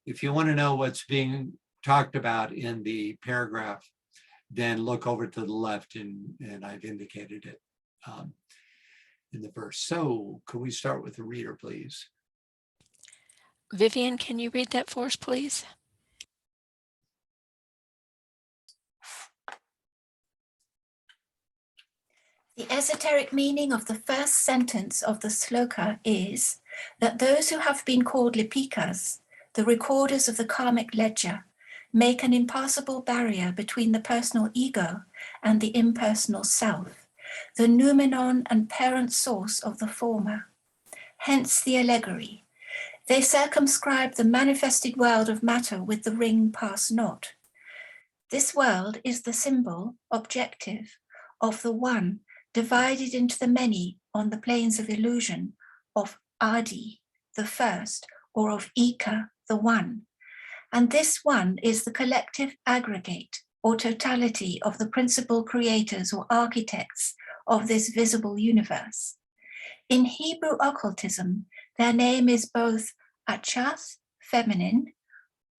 if you want to know what's being talked about in the paragraph, then look over to the left, and I've indicated it in the verse. So could we start with the reader, please? Vivian, can you read that for us, please? The esoteric meaning of the first sentence of the sloka is that those who have been called lipikas, the recorders of the karmic ledger, make an impassable barrier between the personal ego and the impersonal self, the noumenon and parent source of the former. Hence the allegory. They circumscribe the manifested world of matter with the ring pass not. This world is the symbol, objective, of the one divided into the many on the planes of illusion, of Adi, the first, or of Ika, the one. And this one is the collective aggregate or totality of the principal creators or architects of this visible universe. In Hebrew occultism, their name is both Achath, feminine,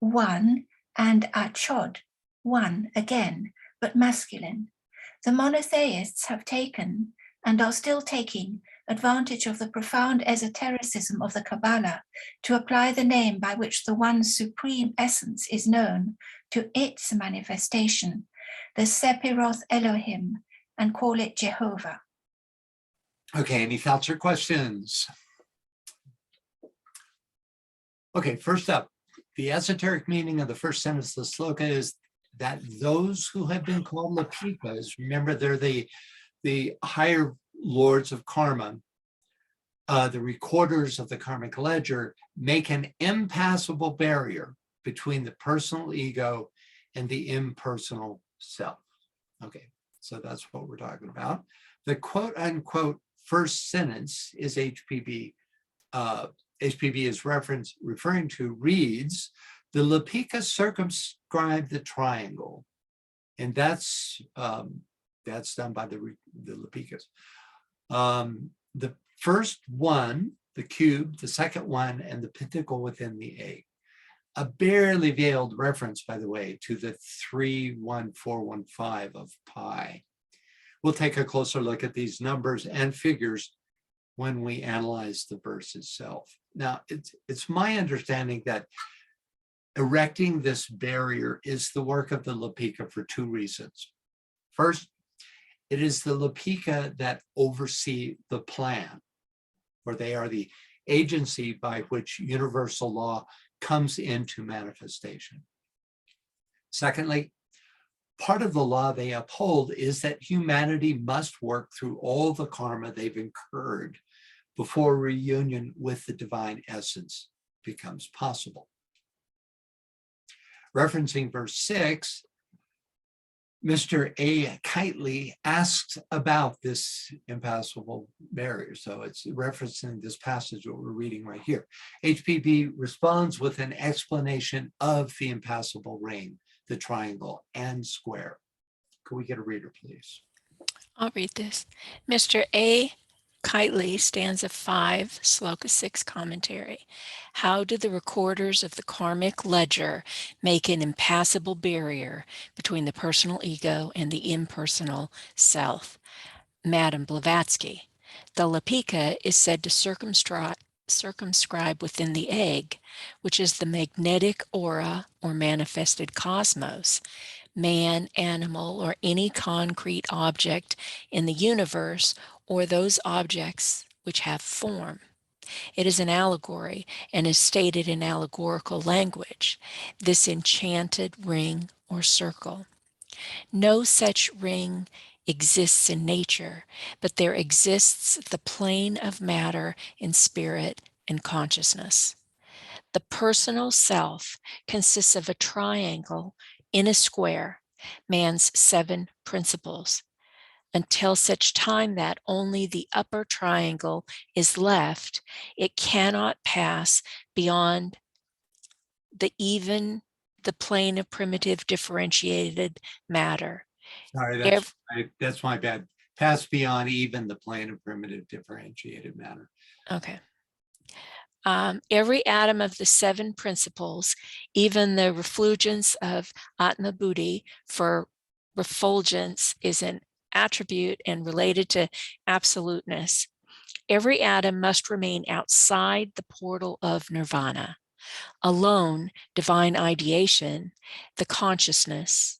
one, and Achod, one again, but masculine. The monotheists have taken, and are still taking, advantage of the profound esotericism of the Kabbalah to apply the name by which the one's supreme essence is known to its manifestation, the Sepiroth Elohim, and call it Jehovah. Okay, any thoughts or questions? Okay, first up, the esoteric meaning of the first sentence of the sloka is that those who have been called Lepikas, remember they're the higher lords of karma, the recorders of the karmic ledger, make an impassable barrier between the personal ego and the impersonal self. Okay, so that's what we're talking about. The quote unquote first sentence is HPB. HPB is referring to reads, the Lepika circumscribe the triangle. And that's done by the Lepikas. The first one, the cube, the second one, and the pentacle within the egg. A barely veiled reference, by the way, to the 31415 of pi. We'll take a closer look at these numbers and figures when we analyze the verse itself. Now, it's my understanding that erecting this barrier is the work of the Lepika for two reasons. First, it is the Lepika that oversee the plan, or they are the agency by which universal law comes into manifestation. Secondly, part of the law they uphold is that humanity must work through all the karma they've incurred before reunion with the divine essence becomes possible. Referencing verse 6, Mr. A. Kitely asks about this impassable barrier. So it's referencing this passage that we're reading right here. HPB responds with an explanation of the impassable ring, the triangle, and square. Could we get a reader, please? I'll read this. Mr. A. Kitely, stanza 5, sloka 6 commentary. How do the recorders of the karmic ledger make an impassable barrier between the personal ego and the impersonal self? Madame Blavatsky. The Lepika is said to circumscribe within the egg, which is the magnetic aura or manifested cosmos, man, animal, or any concrete object in the universe, or those objects which have form. It is an allegory and is stated in allegorical language, this enchanted ring or circle. No such ring exists in nature, but there exists the plane of matter in spirit and consciousness. The personal self consists of a triangle in a square, man's 7 principles, until such time that only the upper triangle is left, it cannot pass beyond the plane of primitive differentiated matter. Sorry, that's my bad. Pass beyond even the plane of primitive differentiated matter. Okay. Every atom of the 7 principles, even the refulgence of Atma Buddhi, for refulgence is an attribute and related to absoluteness. Every atom must remain outside the portal of nirvana. Alone, divine ideation, the consciousness,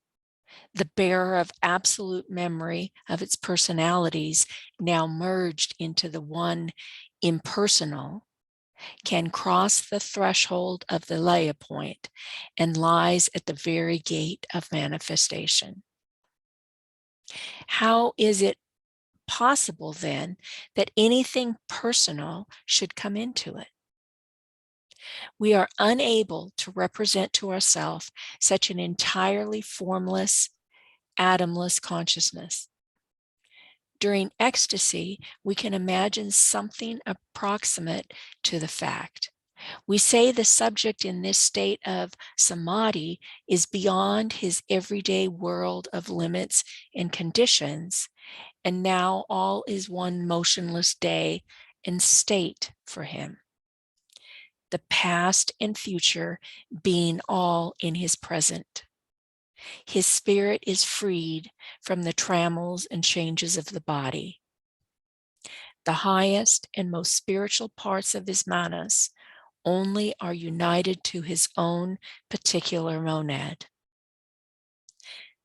the bearer of absolute memory of its personalities, now merged into the one impersonal, can cross the threshold of the laya point and lies at the very gate of manifestation. How is it possible then that anything personal should come into it? We are unable to represent to ourselves such an entirely formless, atomless consciousness. During ecstasy, we can imagine something approximate to the fact. We say the subject in this state of samadhi is beyond his everyday world of limits and conditions, and now all is one motionless day and state for him. The past and future being all in his present. His spirit is freed from the trammels and changes of the body. The highest and most spiritual parts of his manas only are united to his own particular monad.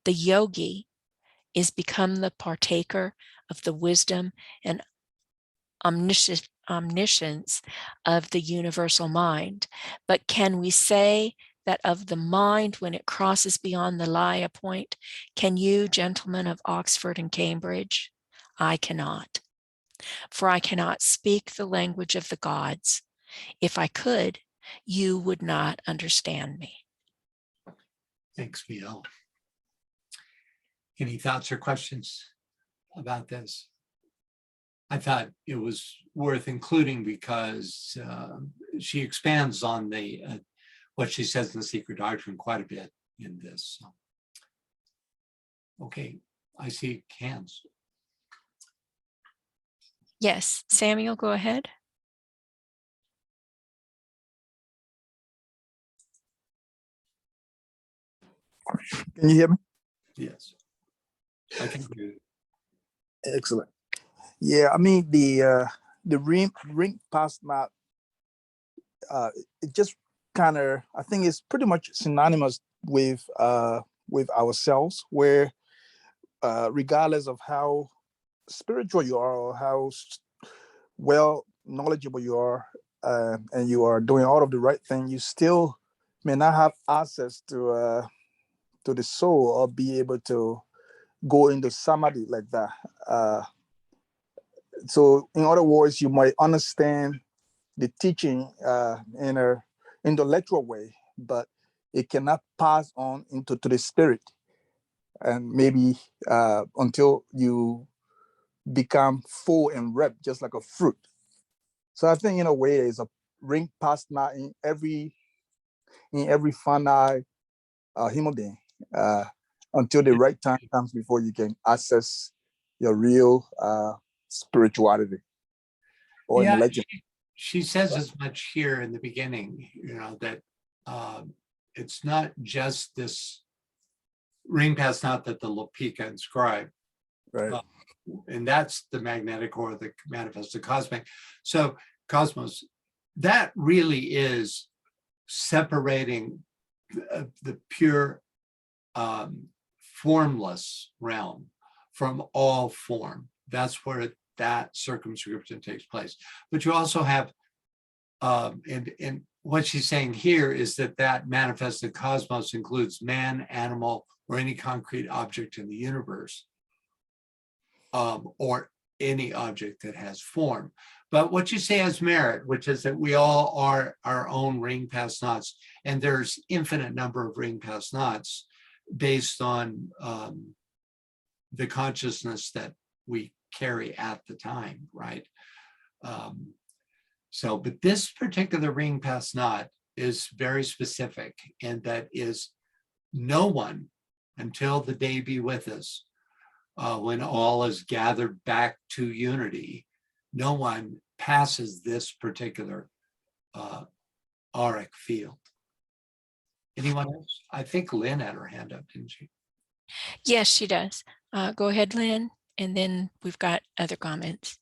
The yogi is become the partaker of the wisdom and omniscience of the universal mind. But can we say that of the mind when it crosses beyond the laya point? Can you, gentlemen of Oxford and Cambridge? I cannot, for I cannot speak the language of the gods. If I could, you would not understand me. Thanks, Bill. Any thoughts or questions about this? I thought it was worth including because she expands on the what she says in the Secret Doctrine quite a bit in this. So. Okay, I see hands. Yes, Samuel, go ahead. Can you hear me? Yes, I can hear you. Excellent. Yeah, I mean the ring past not it just kind of, I think it's pretty much synonymous with ourselves, where regardless of how spiritual you are or how well knowledgeable you are, and you are doing all of the right thing, you still may not have access to the soul or be able to go into samadhi like that. So in other words, you might understand the teaching in an intellectual way, but it cannot pass on into the spirit, and maybe until you become full and ripe, just like a fruit. So I think in a way, there's a ring past now in every finite human being, until the right time comes before you can access your real spirituality or enlightenment. She says as much here in the beginning, that it's not just this ring past not that the Lopika inscribed, Right. And that's the magnetic or the manifested cosmic. So cosmos, that really is separating the pure formless realm from all form. That's where that circumscription takes place. But you also have, and what she's saying here is that manifested cosmos includes man, animal, or any concrete object in the universe, or any object that has form. But what you say has merit, which is that we all are our own ring past knots, and there's infinite number of ring past knots based on the consciousness that we carry at the time, right? But this particular ring past knot is very specific, and that is no one until the day be with us, when all is gathered back to unity, no one passes this particular auric field. Anyone else? I think Lynn had her hand up, didn't she? Yes, she does. Go ahead, Lynn, and then we've got other comments.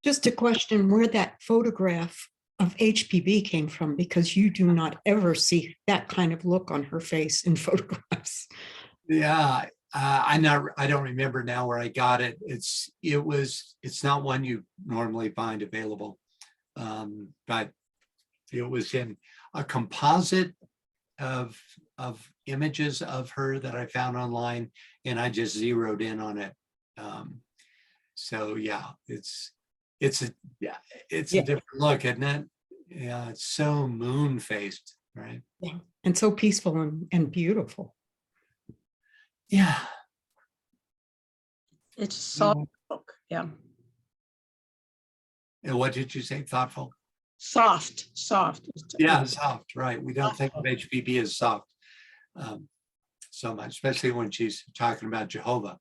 Just a question where that photograph of HPB came from, because you do not ever see that kind of look on her face in photographs. Yeah, I don't remember now where I got it. It's not one you normally find available, but it was in a composite of images of her that I found online, and I just zeroed in on it. So yeah, it's a different look, isn't it? Yeah, it's so moon-faced, right? Yeah, and so peaceful and beautiful. Yeah. It's a soft book, yeah. And what did you say? Thoughtful? Soft. Yeah, soft, right. We don't think of HPB as soft so much, especially when she's talking about Jehovah,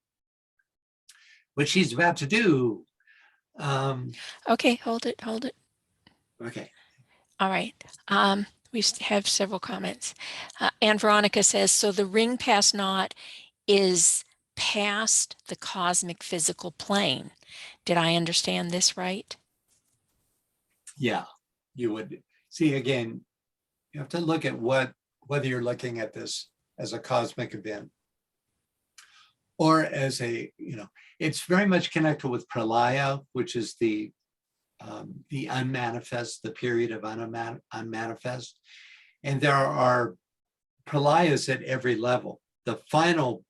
which she's about to do. Okay, hold it. Okay. All right. We have several comments. Anne Veronica says, so the ring past knot is past the cosmic physical plane. Did I understand this right? Yeah, you would see again, you have to look at whether you're looking at this as a cosmic event or as it's very much connected with pralaya, which is the unmanifest, the period of unmanifest. And there are pralayas at every level. The final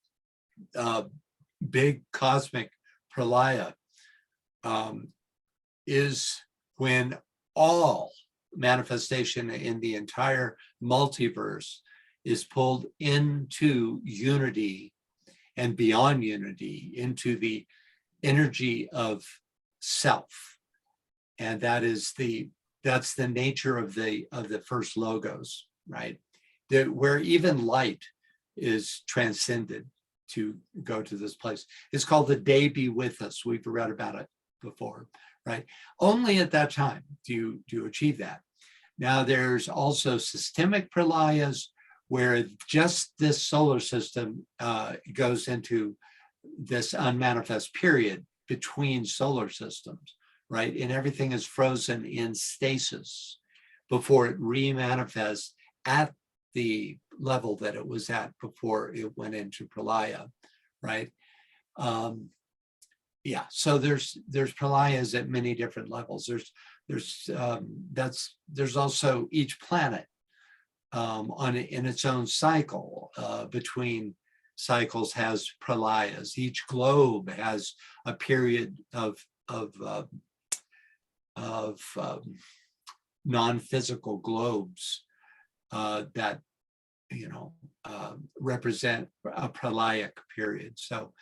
big cosmic pralaya is when all manifestation in the entire multiverse is pulled into unity and beyond unity, into the energy of self. And that's the nature of the first logos, right? Where even light is transcended to go to this place. It's called the day be with us. We've read about it before, right? Only at that time do you achieve that. Now there's also systemic pralayas where just this solar system goes into this unmanifest period between solar systems, right? And everything is frozen in stasis before it remanifests at the level that it was at before it went into pralaya, right? Yeah, so there's pralayas at many different levels. There's also each planet in its own cycle. Between cycles has pralayas. Each globe has a period of non-physical globes that represent a pralayic period. So,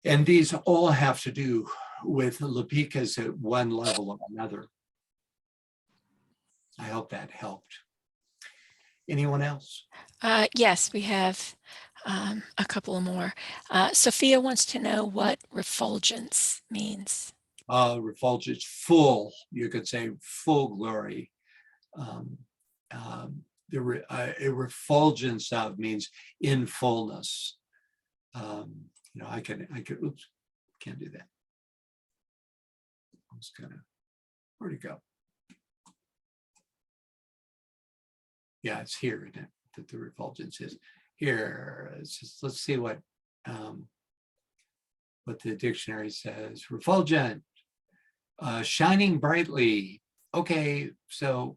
and these all have to do with lipikas at one level or another. I hope that helped. Anyone else? Yes, we have a couple more. Sophia wants to know what refulgence means. Refulgence, full, you could say full glory. A refulgence of means in fullness. I could, oops, can't do that. I'm just gonna, where'd it go? Yeah, it's here, isn't it? That the refulgence is here. Let's see what, what the dictionary says. Refulgent, shining brightly. Okay, so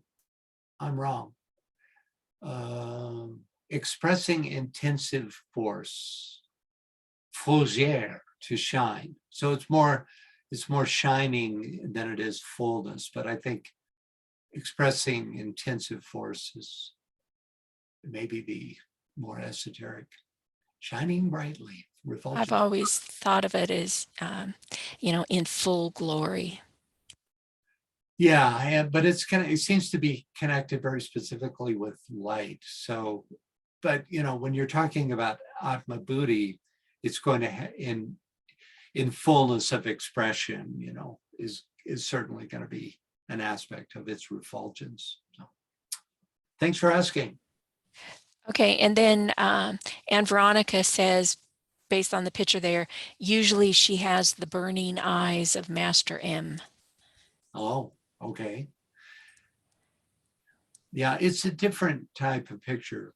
I'm wrong. Expressing intensive force. Fougère, to shine. So it's more shining than it is fullness, but I think expressing intensive force is maybe the more esoteric. Shining brightly, refulgent. I've always thought of it as, in full glory. Yeah, but it seems to be connected very specifically with light. So, but when you're talking about Atma Buddhi, it's going to in fullness of expression, is certainly going to be an aspect of its refulgence. So, thanks for asking. Okay, and then Anne Veronica says, based on the picture there, usually she has the burning eyes of Master M. Oh, okay. Yeah, it's a different type of picture.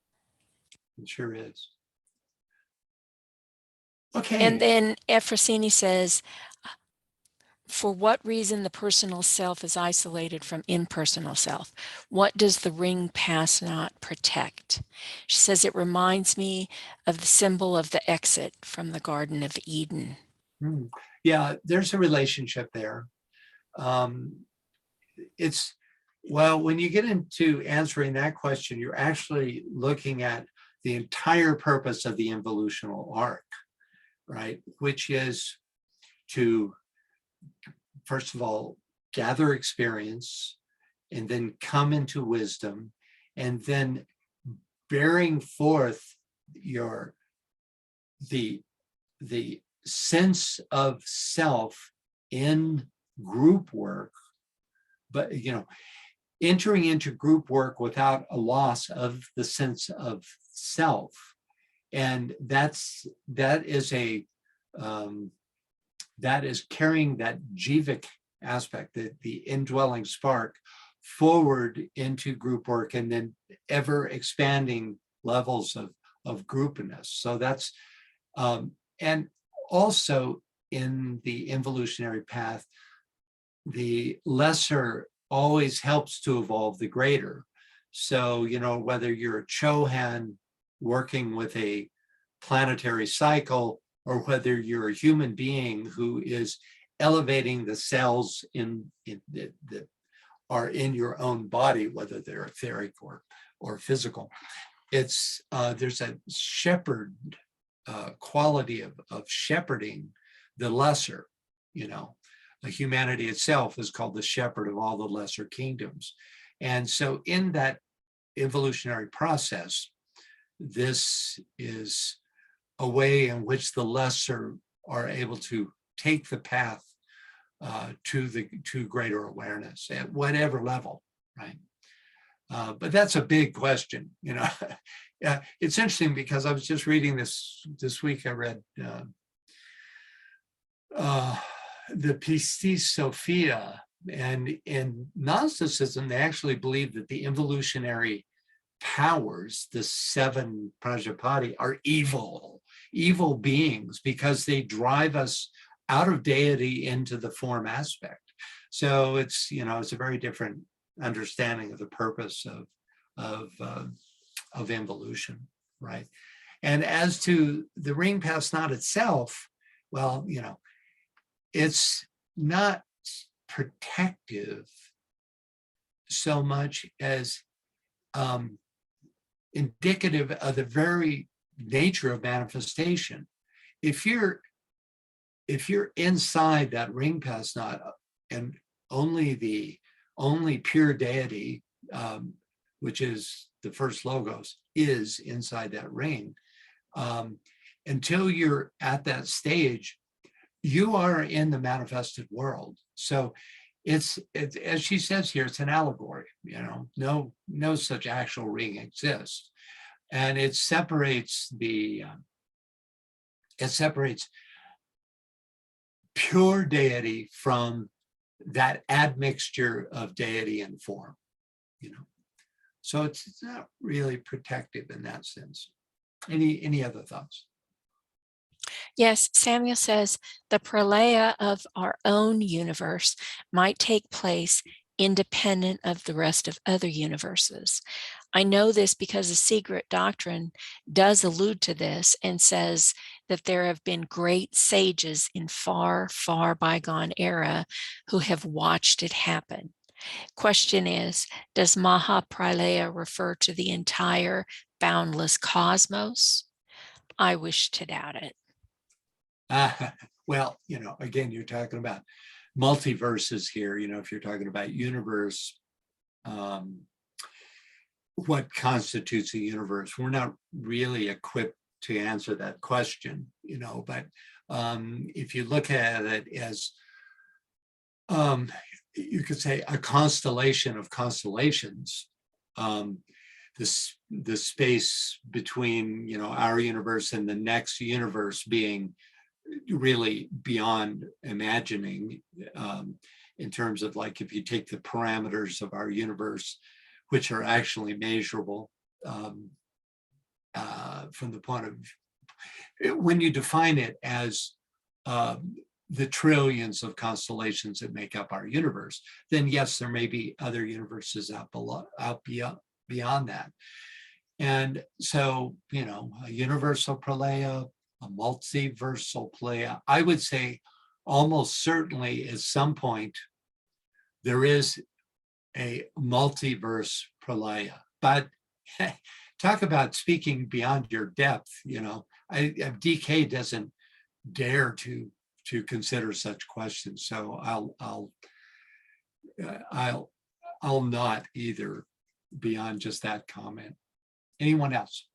It sure is. Okay. And then Efrosini says, for what reason the personal self is isolated from impersonal self? What does the ring pass not protect? She says it reminds me of the symbol of the exit from the Garden of Eden. Yeah, there's a relationship there. When you get into answering that question, you're actually looking at the entire purpose of the involutional arc, right? Which is to, first of all, gather experience and then come into wisdom, and then bearing forth the sense of self in group work, but entering into group work without a loss of the sense of self. And that is carrying that jivic aspect, the indwelling spark, forward into group work, and then ever expanding levels of groupness. So that's, and also in the involutionary path, the lesser always helps to evolve the greater. So, whether you're a Chohan working with a planetary cycle, or whether you're a human being who is elevating the cells that are in your own body, whether they're etheric or physical, there's a shepherd quality of shepherding the lesser. Humanity itself is called the shepherd of all the lesser kingdoms. And so in that evolutionary process, this is a way in which the lesser are able to take the path to greater awareness at whatever level, right? But that's a big question, It's interesting because I was just reading this week. I read the Pistis Sophia, and in Gnosticism, they actually believe that the involutionary powers, the 7 Prajapati, are evil beings because they drive us out of deity into the form aspect. So it's a very different understanding of the purpose of involution, right? And as to the ring pass not itself, well, it's not protective so much as indicative of the very nature of manifestation. If you're inside that ring pass knot, and only pure deity, which is the first logos, is inside that ring, until you're at that stage, you are in the manifested world. So it's as she says here, it's an allegory. No such actual ring exists, and it separates pure deity from that admixture of deity and form. So it's not really protective in that sense. Any other thoughts? Yes, Samuel says the pralaya of our own universe might take place independent of the rest of other universes. I know this because the Secret Doctrine does allude to this and says that there have been great sages in far, far bygone era who have watched it happen. Question is, does Mahapralaya refer to the entire boundless cosmos? I wish to doubt it. Well, again, you're talking about multiverses here. If you're talking about universe, what constitutes a universe? We're not really equipped to answer that question, but if you look at it as, you could say, a constellation of constellations, the space between, our universe and the next universe being really beyond imagining, in terms of, like, if you take the parameters of our universe, which are actually measurable, from the point of, when you define it as the trillions of constellations that make up our universe, then yes, there may be other universes out beyond that. And so, a universal pralaya, a multiversal pralaya, I would say almost certainly at some point there is a multiverse pralaya. But talk about speaking beyond your depth. DK doesn't dare to consider such questions, so I'll not either beyond just that comment. Anyone else?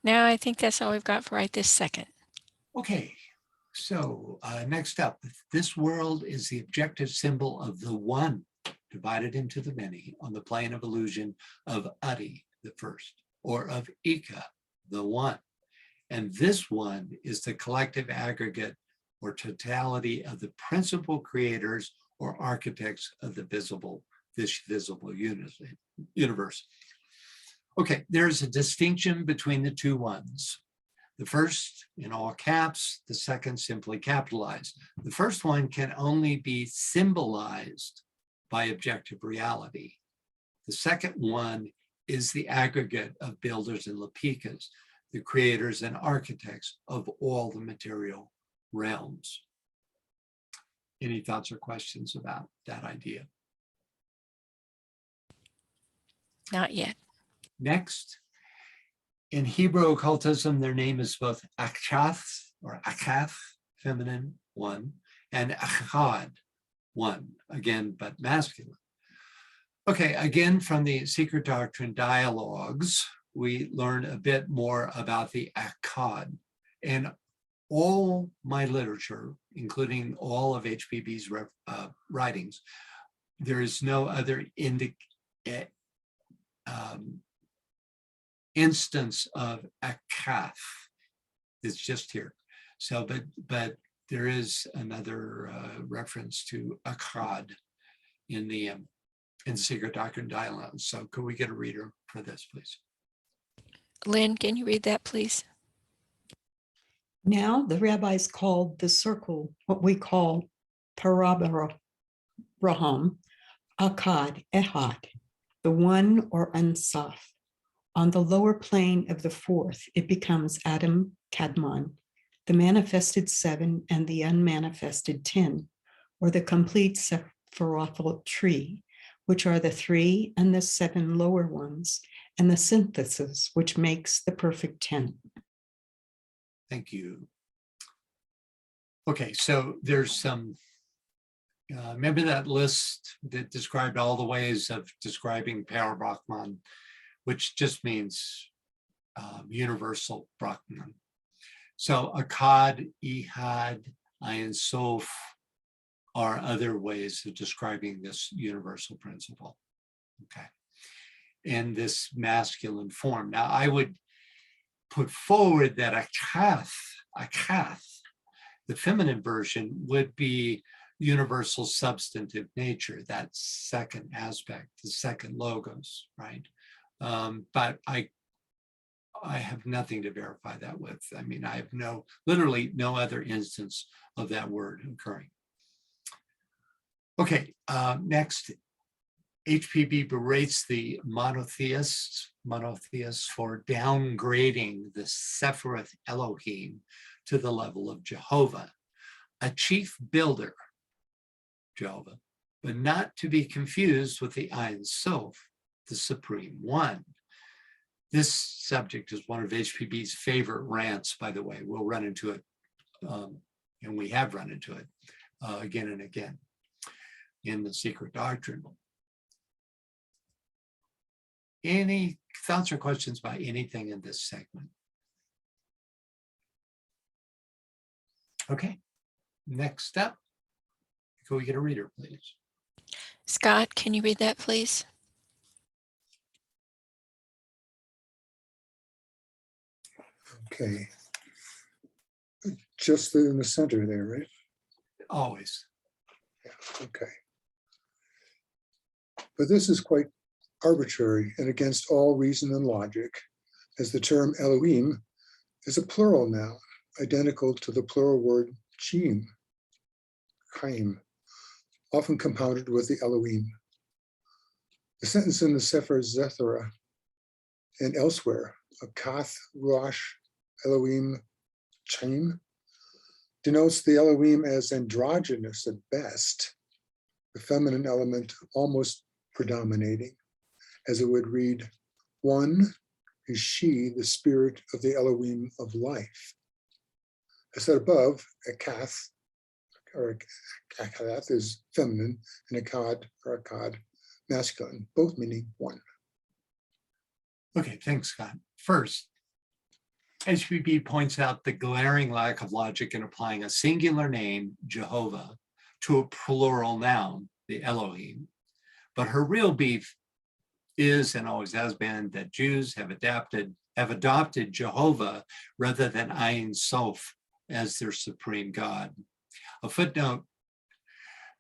No, I think that's all we've got for right this second. Okay, so next up, this world is the objective symbol of the one divided into the many on the plane of illusion of Adi, the first, or of Ika, the one. And this one is the collective aggregate or totality of the principal creators or architects of this visible universe. Okay, there's a distinction between the two ones. The first in all caps, the second simply capitalized. The first one can only be symbolized by objective reality. The second one is the aggregate of builders and lepikas, the creators and architects of all the material realms. Any thoughts or questions about that idea? Not yet. Next, in Hebrew occultism, their name is both Achath or Akath, feminine, one, and Achad, one, again, but masculine. Okay, again, from the Secret Doctrine dialogues, we learn a bit more about the Akkad. And all my literature, including all of HPB's writings, there is no other instance of Akath. It's just here. So, but there is another reference to Akkad in the Secret Doctrine dialogue. So could we get a reader for this, please? Lynn, can you read that, please? Now the rabbis called the circle what we call Parabraham, Akkad, Ehad, the one or Ansaf. On the lower plane of the fourth, it becomes Adam, Kadmon, the manifested 7 and the unmanifested 10, or the complete sephirothal tree, which are the 3 and the 7 lower ones, and the synthesis, which makes the perfect 10. Thank you. Okay, so there's some, remember that list that described all the ways of describing Power Brahman, which just means universal Brahman. So Akkad, Ehad, Ein Sof are other ways of describing this universal principle. Okay, in this masculine form. Now I would put forward that Akath, the feminine version, would be universal substantive nature, that second aspect, the second logos, right? But I have nothing to verify that with. I mean, I have literally no other instance of that word occurring. Okay, next, HPB berates the monotheists for downgrading the Sephiroth Elohim to the level of Jehovah, a chief builder, Jehovah, but not to be confused with the Ein Sof, the Supreme One. This subject is one of HPB's favorite rants, by the way. We'll run into it, and we have run into it again and again in the Secret Doctrine. Any thoughts or questions about anything in this segment? Okay, next up, can we get a reader, please? Scott, can you read that, please? Okay. Just in the center there, right? Always. Yeah, okay. But this is quite arbitrary and against all reason and logic, as the term Elohim is a plural noun, identical to the plural word Chaim, often compounded with the Elohim. The sentence in the Sefer Zethara and elsewhere, Akath Ruach Elohim Chaim, denotes the Elohim as androgynous at best, the feminine element almost predominating, as it would read, one is she, the spirit of the Elohim of life. As said above, Akath, or Akath is feminine, and Akkad, or Akkad, masculine, both meaning one. Okay, thanks, Scott. First, HPB points out the glaring lack of logic in applying a singular name, Jehovah, to a plural noun, the Elohim. But her real beef is and always has been that Jews have adopted Jehovah rather than Ein Sof as their supreme God. A footnote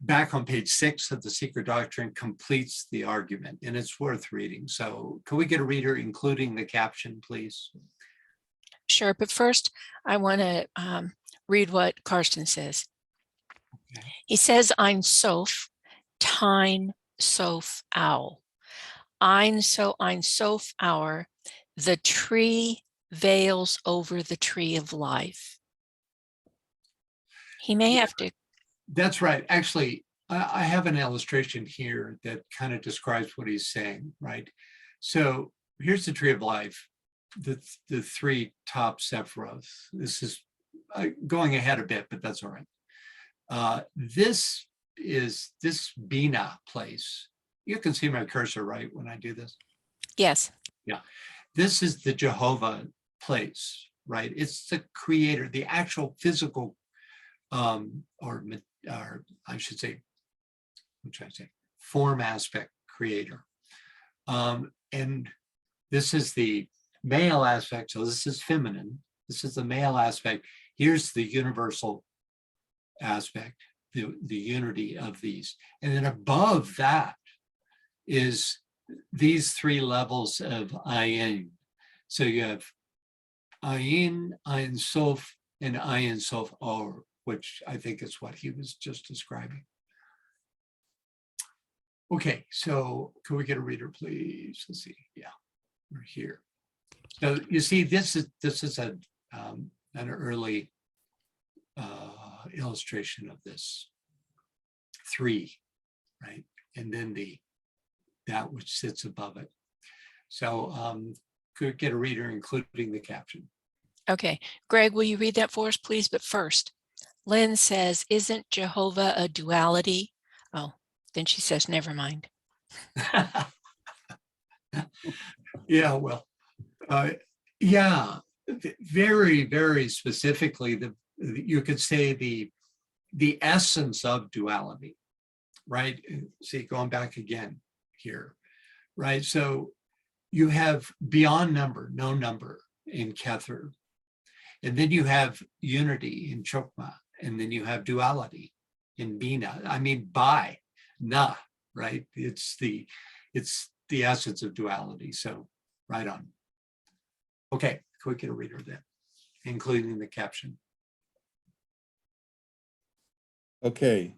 back on page 6 of the Secret Doctrine completes the argument, and it's worth reading. So can we get a reader including the caption, please? Sure, but first I want to read what Karsten says. Okay. He says Ein Sof, Tein Sof Au. Ein Sof Our, the tree veils over the tree of life. He may have to. That's right. Actually, I have an illustration here that kind of describes what he's saying, right? So here's the tree of life, the three top Sephiroth. This is going ahead a bit, but that's all right. This is this Bina place. You can see my cursor, right, when I do this? Yes. Yeah. This is the Jehovah place, right? It's the creator, the actual physical, or I should say, what should I say? Form aspect creator. And this is the male aspect. So this is feminine. This is the male aspect. Here's the universal aspect, the unity of these. And then above that is these three levels of Ayin. So you have Ayin, Ein Sof, and Ein Sof Or, which I think is what he was just describing. Okay, so can we get a reader, please? Let's see. Yeah, we're here. So you see, this is an early illustration of this three, right? And then that which sits above it. So could we get a reader, including the caption? Okay, Greg, will you read that for us, please? But first, Lynn says, isn't Jehovah a duality? Oh, then she says, never mind. Yeah, well, yeah, very, very specifically, you could say the essence of duality, right? See, going back again here, right? So you have beyond number, no number in Kether, and then you have unity in Chokmah, and then you have duality in Bina. I mean, by na, right? It's the essence of duality. So right on. Okay, can we get a reader then, including the caption? Okay.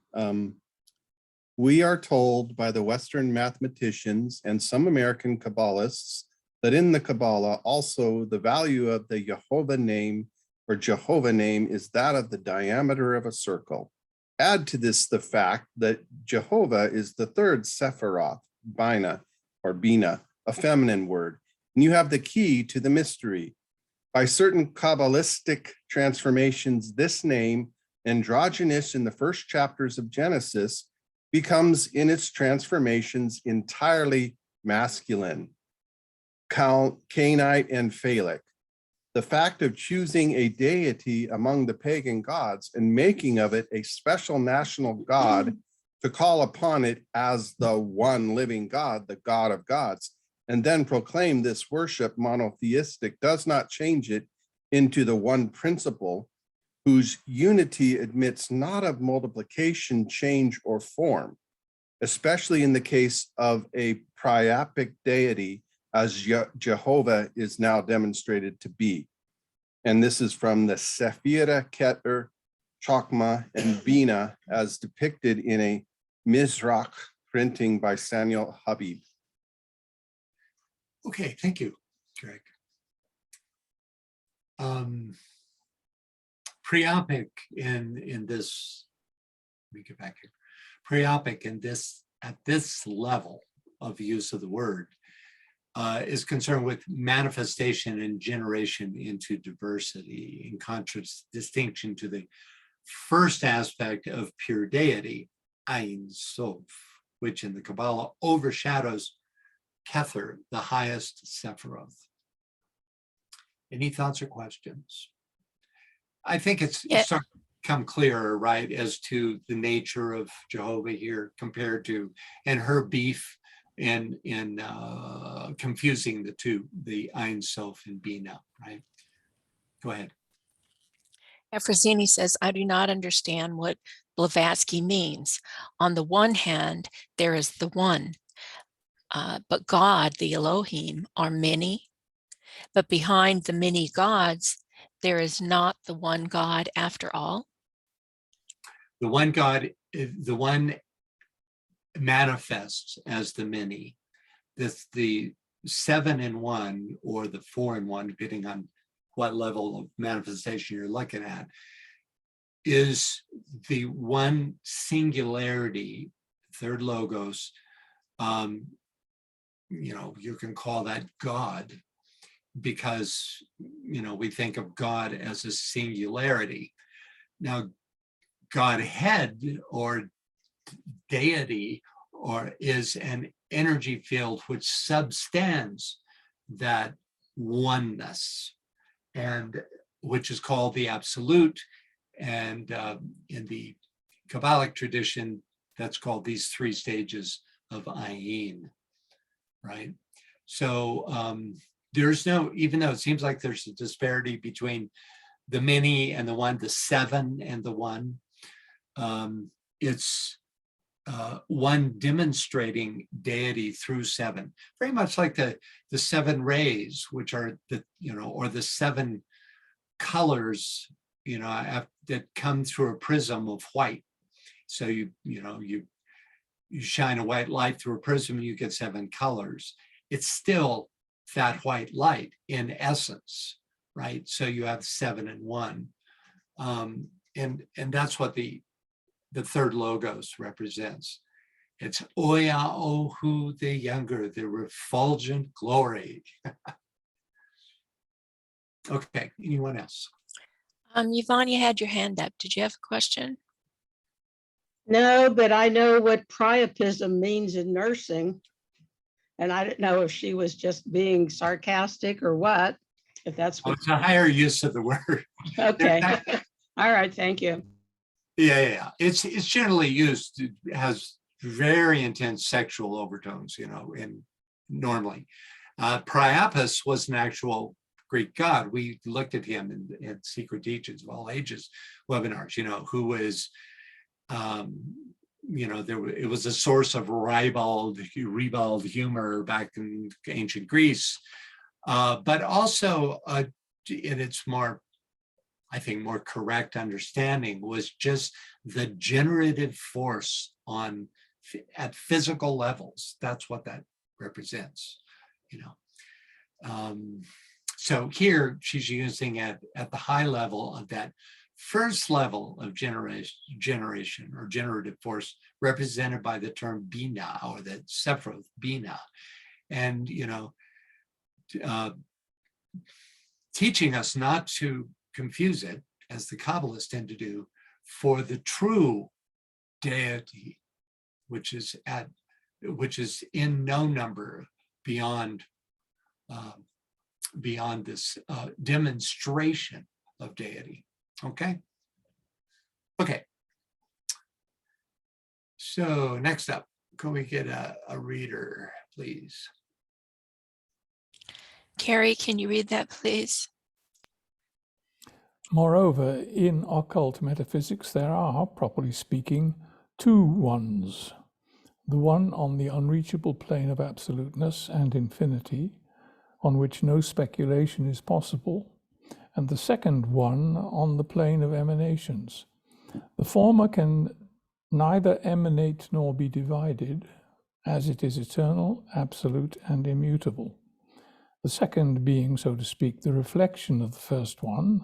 We are told by the Western mathematicians and some American Kabbalists that in the Kabbalah also the value of the Jehovah name or Jehovah name is that of the diameter of a circle. Add to this the fact that Jehovah is the third Sephiroth, Bina or Bina, a feminine word, and you have the key to the mystery. By certain Kabbalistic transformations, this name, androgynous in the first chapters of Genesis, becomes in its transformations entirely masculine, Cainite and phallic. The fact of choosing a deity among the pagan gods and making of it a special national god to call upon it as the one living God, the God of gods, and then proclaim this worship monotheistic does not change it into the one principle whose unity admits not of multiplication, change, or form, especially in the case of a priapic deity as Jehovah is now demonstrated to be. And this is from the Sephira, Keter, Chokmah, and Bina as depicted in a Mizrach printing by Samuel Habib. Okay, thank you, Greg. Priapic in this, let me get back here. Priapic in this, at this level of use of the word, is concerned with manifestation and generation into diversity, in contradistinction to the first aspect of pure deity, Ein Sof, which in the Kabbalah overshadows Kether, the highest Sephiroth. Any thoughts or questions? I think it's starting to become clearer, right, as to the nature of Jehovah here compared to, and her beef in confusing the two, the Ein Sof and Bina, right? Go ahead. Efrosini says, I do not understand what Blavatsky means. On the one hand, there is the one, but God, the Elohim, are many. But behind the many gods, there is not the one God after all. The one God, the one manifests as the many. The 7 in 1 or the 4 in 1, depending on what level of manifestation you're looking at, is the one singularity, third logos. You can call that God, because we think of God as a singularity. Now, Godhead or deity is an energy field which substands that oneness, and which is called the absolute. And in the Kabbalic tradition, that's called these 3 stages of Ayin, right? So there's no, even though it seems like there's a disparity between the many and the one, the 7 and the 1, it's one demonstrating deity through 7, very much like the 7 rays, which are or the 7 colors, that come through a prism of white. So you shine a white light through a prism, you get 7 colors. It's still that white light in essence, right? So you have 7 and 1, and that's what the third logos represents. It's Oya Ohu the younger, the refulgent glory. Okay, anyone else? Yvonne, you had your hand up. Did you have a question? No, but I know what priapism means in nursing. And I didn't know if she was just being sarcastic or what, if that's what. It's a higher use of the word. Okay. All right, thank you. Yeah. It's generally used, it has very intense sexual overtones, and normally. Priapus was an actual Greek god. We looked at him in Secret Teachings of All Ages webinars, who was, it was a source of ribald humor back in ancient Greece. But also in its more, I think, more correct understanding was just the generative force at physical levels. That's what that represents, you know. So here she's using at the high level of that first level of generation or generative force represented by the term bina, or the sephiroth bina. And, you know, teaching us not to confuse it, as the Kabbalists tend to do, for the true deity, which is in no number beyond this demonstration of deity. Okay. So next up, can we get a reader, please? Carrie, can you read that, please? Moreover, in occult metaphysics, there are, properly speaking, two ones. The one on the unreachable plane of absoluteness and infinity, on which no speculation is possible, and the second one on the plane of emanations. The former can neither emanate nor be divided, as it is eternal, absolute, and immutable. The second being, so to speak, the reflection of the first one,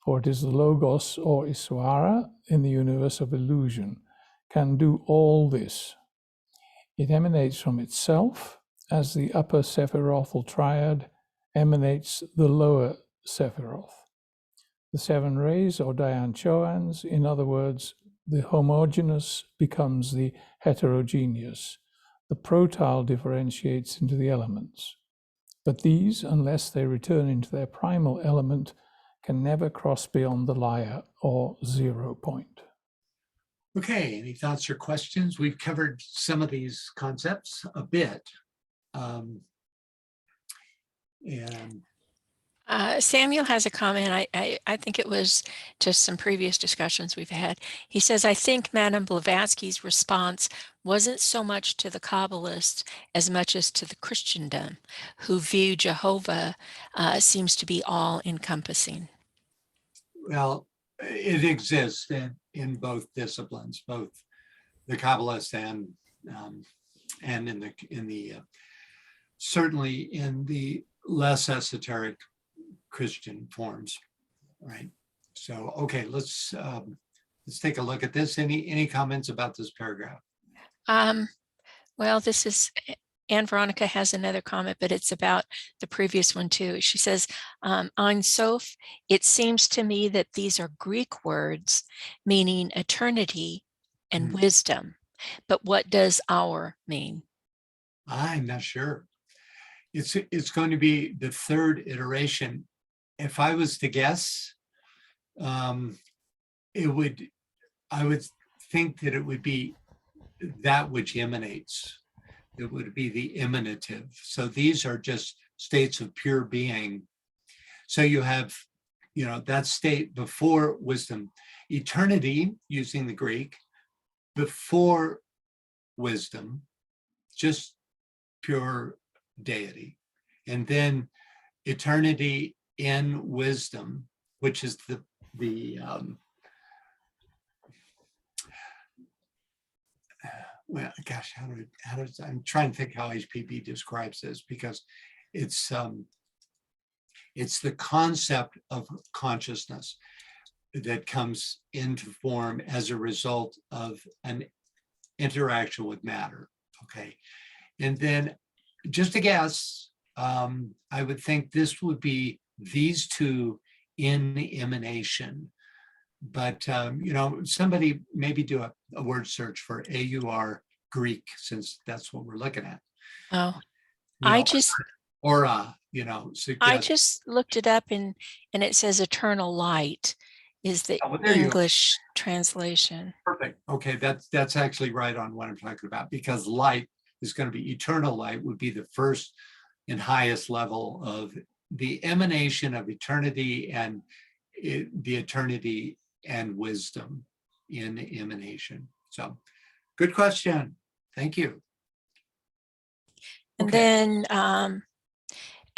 for it is the Logos or Iswara in the universe of illusion, can do all this. It emanates from itself, as the upper Sephirothal triad emanates the lower Sephiroth. The seven rays or Dhyan Choans, in other words, the homogeneous becomes the heterogeneous. The protyle differentiates into the elements. But these, unless they return into their primal element, can never cross beyond the laya or 0 point. Okay, any thoughts or questions? We've covered some of these concepts a bit. Samuel has a comment. I think it was just some previous discussions we've had. He says, I think Madame Blavatsky's response wasn't so much to the Kabbalists as much as to the Christendom, who view Jehovah seems to be all-encompassing. Well, it exists in both disciplines, both the Kabbalists and in the certainly in the less esoteric Christian forms, right? So, okay, let's take a look at this. Any comments about this paragraph? Well, this is, Anne Veronica has another comment, but it's about the previous one too. She says, Ein Sof, it seems to me that these are Greek words meaning eternity and wisdom. But what does our mean? I'm not sure. It's going to be the third iteration. If I was to guess, I would think that it would be that which emanates. It would be the emanative. So these are just states of pure being. So you have, that state before wisdom, eternity, using the Greek, before wisdom, just pure deity. And then eternity in wisdom, which is well, gosh, how does I'm trying to think how HPB describes this, because it's the concept of consciousness that comes into form as a result of an interaction with matter. Okay, and then just a guess, I would think this would be these two in emanation. But, somebody maybe do a word search for AUR Greek, since that's what we're looking at. Oh, I just looked it up and it says eternal light is the English translation. Perfect. Okay, that's actually right on what I'm talking about, because light is going to be eternal light, would be the first and highest level of the emanation of eternity, and the eternity and wisdom in emanation. So good question. Thank you. And then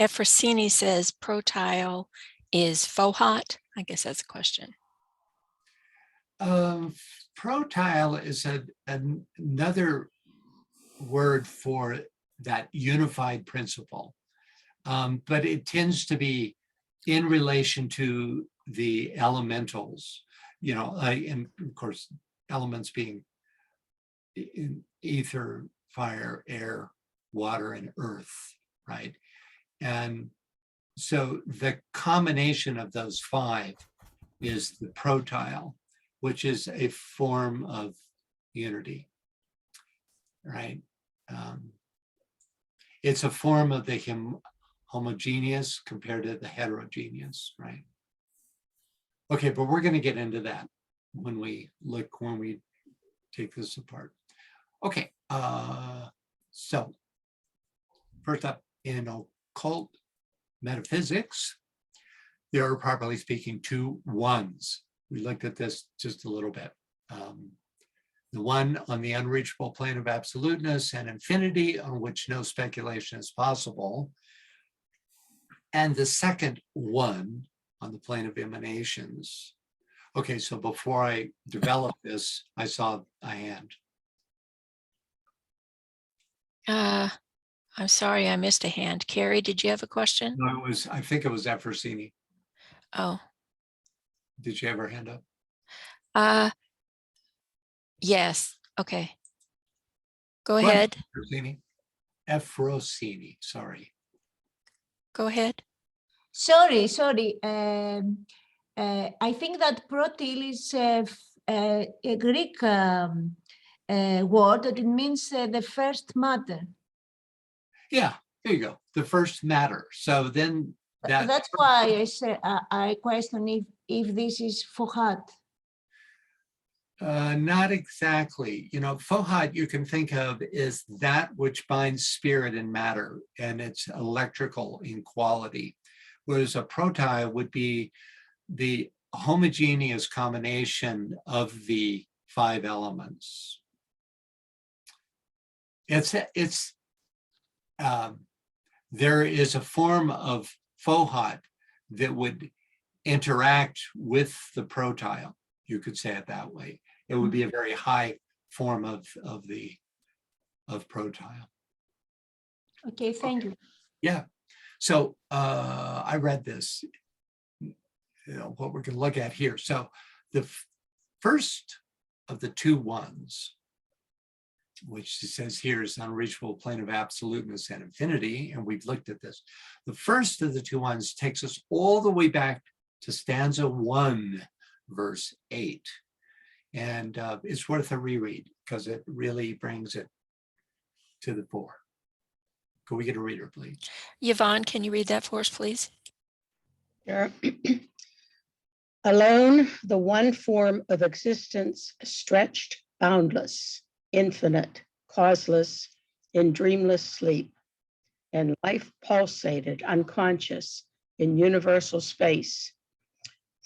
Efrosini says protile is fohat. I guess that's a question. Protile is another word for that unified principle, but it tends to be in relation to the elementals, you know, and of course, elements being in ether, fire, air, water, and earth, right? And so the combination of those five is the protile, which is a form of unity, right? It's a form of the homogeneous compared to the heterogeneous, right? Okay, but we're going to get into that when we take this apart. Okay, so first up, in occult metaphysics, there are, properly speaking, two ones. We looked at this just a little bit. The one on the unreachable plane of absoluteness and infinity, on which no speculation is possible. And the second one on the plane of emanations. Okay, so before I developed this, I saw a hand. I'm sorry, I missed a hand. Carrie, did you have a question? No, I think it was Efrosini. Oh, Did you have her hand up? yes. Okay. Go ahead. Efrosini, sorry. Go ahead. Sorry. I think that protil is a Greek word that it means the first matter. Yeah, there you go. The first matter. So then that's why I say I question if this is fohat. Not exactly. You know, fohat you can think of is that which binds spirit and matter, and it's electrical in quality. Whereas a protile would be the homogeneous combination of the five elements. There is a form of fohat that would interact with the protile. You could say it that way. It would be a very high form of protile. Okay, thank you. Yeah. So I read this, what we're going to look at here. So the first of the two ones, which it says here is unreachable plane of absoluteness and infinity, and we've looked at this. The first of the two ones takes us all the way back to stanza 1, verse 8. And it's worth a reread because it really brings it to the fore. Can we get a reader, please? Yvonne, can you read that for us, please? Sure. Alone, the one form of existence stretched, boundless, infinite, causeless, in dreamless sleep, and life pulsated, unconscious, in universal space,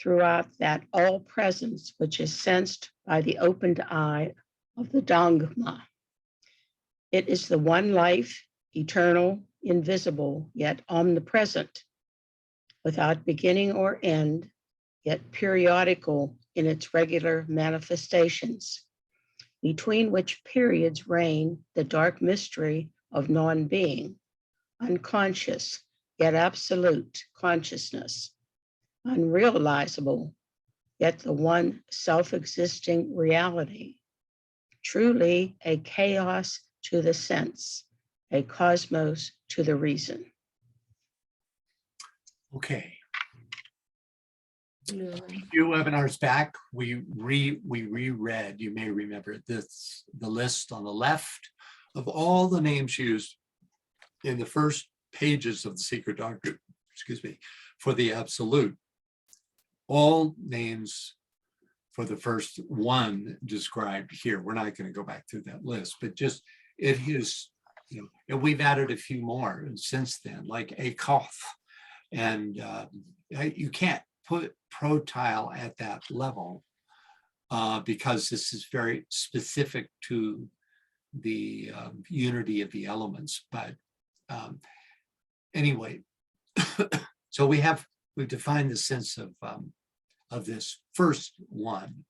throughout that all presence which is sensed by the opened eye of the Dhamma. It is the one life, eternal, invisible, yet omnipresent, without beginning or end, yet periodical in its regular manifestations, between which periods reign the dark mystery of non-being, unconscious, yet absolute consciousness, unrealizable, yet the one self-existing reality, truly a chaos to the sense, a cosmos to the reason. Okay. A few webinars back, we reread, you may remember this, the list on the left of all the names used in the first pages of the Secret Doctrine, for the absolute. All names for the first one described here. We're not going to go back through that list, but just it is, and we've added a few more since then, like Akoth, and you can't put protile at that level because this is very specific to the unity of the elements. But anyway, So we've defined the sense of this first one.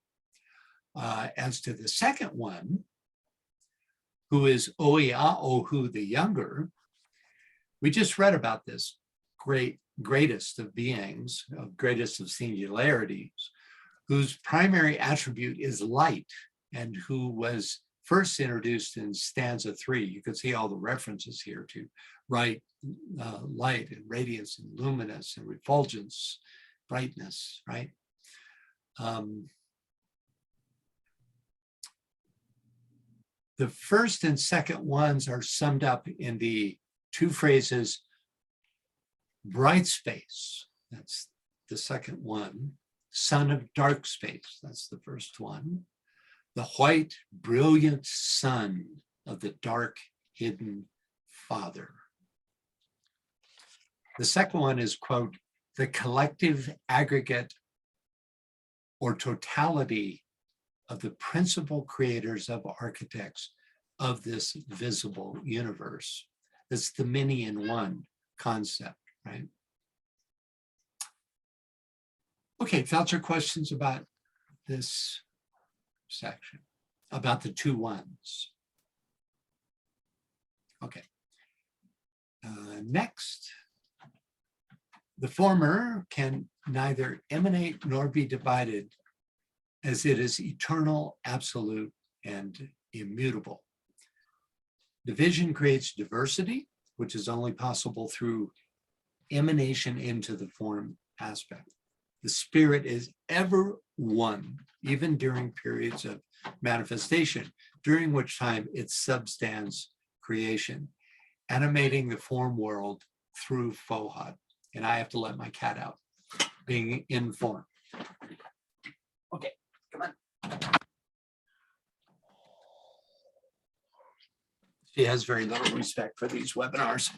As to the second one, who is Oiaohu the younger, we just read about this greatest of beings, greatest of singularities, whose primary attribute is light, and who was first introduced in stanza 3. You can see all the references here to light and radiance and luminous and refulgence, brightness, right? The first and second ones are summed up in the two phrases, bright space, that's the second one, son of dark space, that's the first one, the white, brilliant sun of the dark, hidden Father. The second one is, quote, the collective aggregate or totality of the principal creators of architects of this visible universe. That's the many in one concept, right? Okay, thoughts or questions about this section, about the two ones? Okay. Next, the former can neither emanate nor be divided, as it is eternal, absolute, and immutable. Division creates diversity, which is only possible through emanation into the form aspect. The spirit is ever one, even during periods of manifestation, during which time it substance creation, animating the form world through Fohad. And I have to let my cat out, being in form. Okay, come on. She has very little respect for these webinars.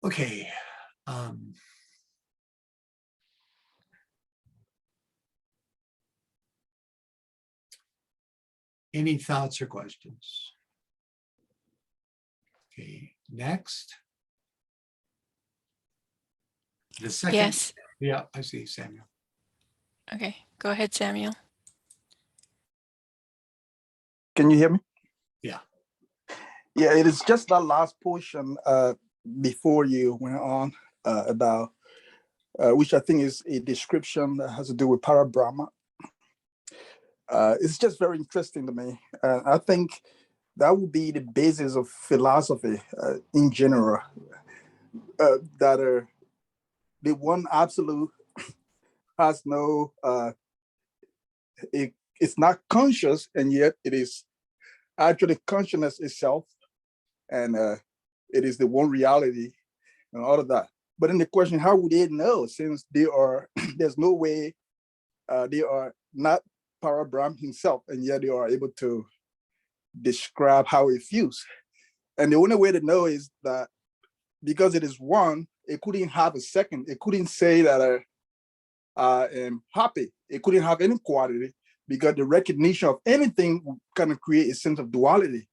Okay. Any thoughts or questions? Okay, next. The second. Yes. Yeah, I see, Samuel. Okay, go ahead, Samuel. Can you hear me? Yeah. Yeah, it is just that last portion before you went on about, which I think is a description that has to do with Parabrahma. It's just very interesting to me. I think that would be the basis of philosophy in general, that the one absolute has no, it's not conscious, and yet it is actually consciousness itself, and it is the one reality and all of that. But then the question, how would they know, since they are, there's no way they are not Parabrahm himself, and yet they are able to describe how it feels. And the only way to know is that because it is one, it couldn't have a second. It couldn't say that I am happy. It couldn't have any quality, because the recognition of anything would kind of create a sense of duality,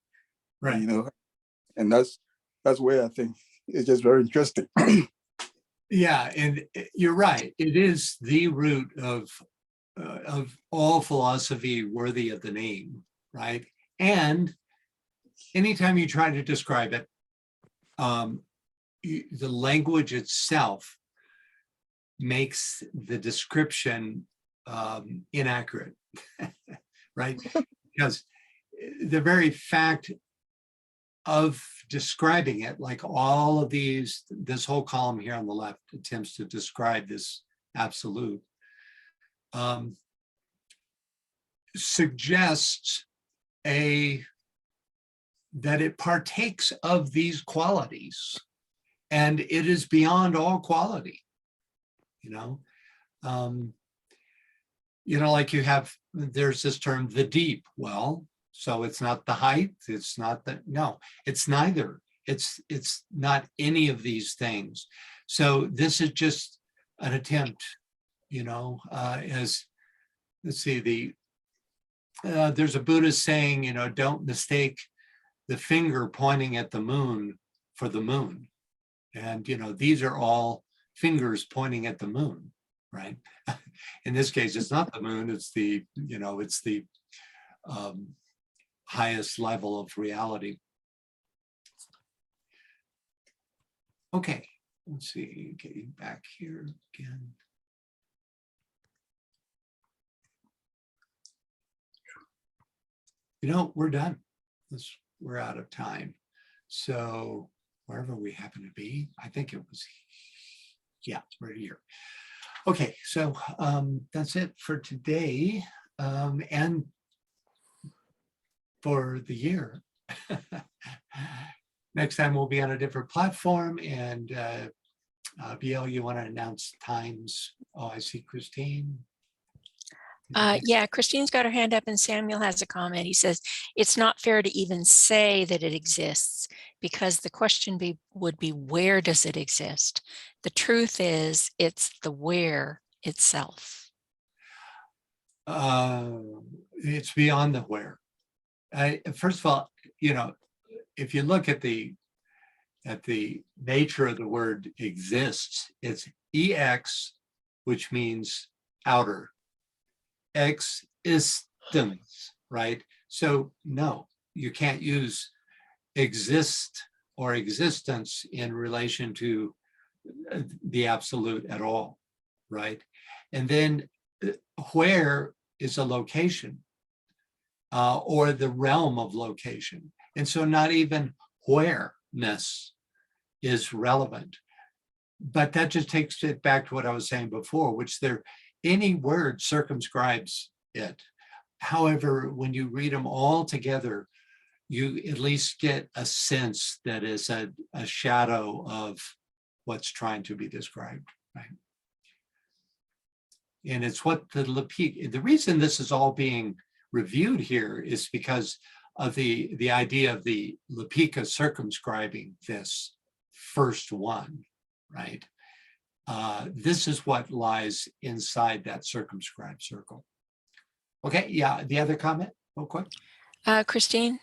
right? You know, and that's where I think it's just very interesting. Yeah, and you're right. It is the root of all philosophy worthy of the name, right? And anytime you try to describe it, the language itself makes the description inaccurate, right? Because the very fact of describing it, like all of these, this whole column here on the left attempts to describe this absolute, suggests that it partakes of these qualities, and it is beyond all quality, you know? Like there's this term, the deep. Well, so it's not the height, it's not the, no, it's neither. It's not any of these things. So this is just an attempt, as, let's see, there's a Buddhist saying, don't mistake the finger pointing at the moon for the moon. And, these are all fingers pointing at the moon, right? In this case, it's not the moon, it's the, it's the highest level of reality. Okay, let's see, getting back here again. We're done. We're out of time. So wherever we happen to be, I think it was, yeah, right here. Okay, so that's it for today and for the year. Next time we'll be on a different platform, and BL, you want to announce times? Oh, I see Christine. Yeah, Christine's got her hand up and Samuel has a comment. He says, it's not fair to even say that it exists because the question would be, where does it exist? The truth is, it's the where itself. It's beyond the where. First of all, if you look at the nature of the word exists, it's EX, which means outer. Existence, right? So no, you can't use exist or existence in relation to the absolute at all, right? And then where is a location or the realm of location. And so not even where-ness is relevant. But that just takes it back to what I was saying before, which any word circumscribes it. However, when you read them all together, you at least get a sense that is a shadow of what's trying to be described, right? And it's what the reason this is all being reviewed here is because of the idea of the Lepika circumscribing this first one, right? This is what lies inside that circumscribed circle. Okay, yeah, the other comment, real quick. Christine?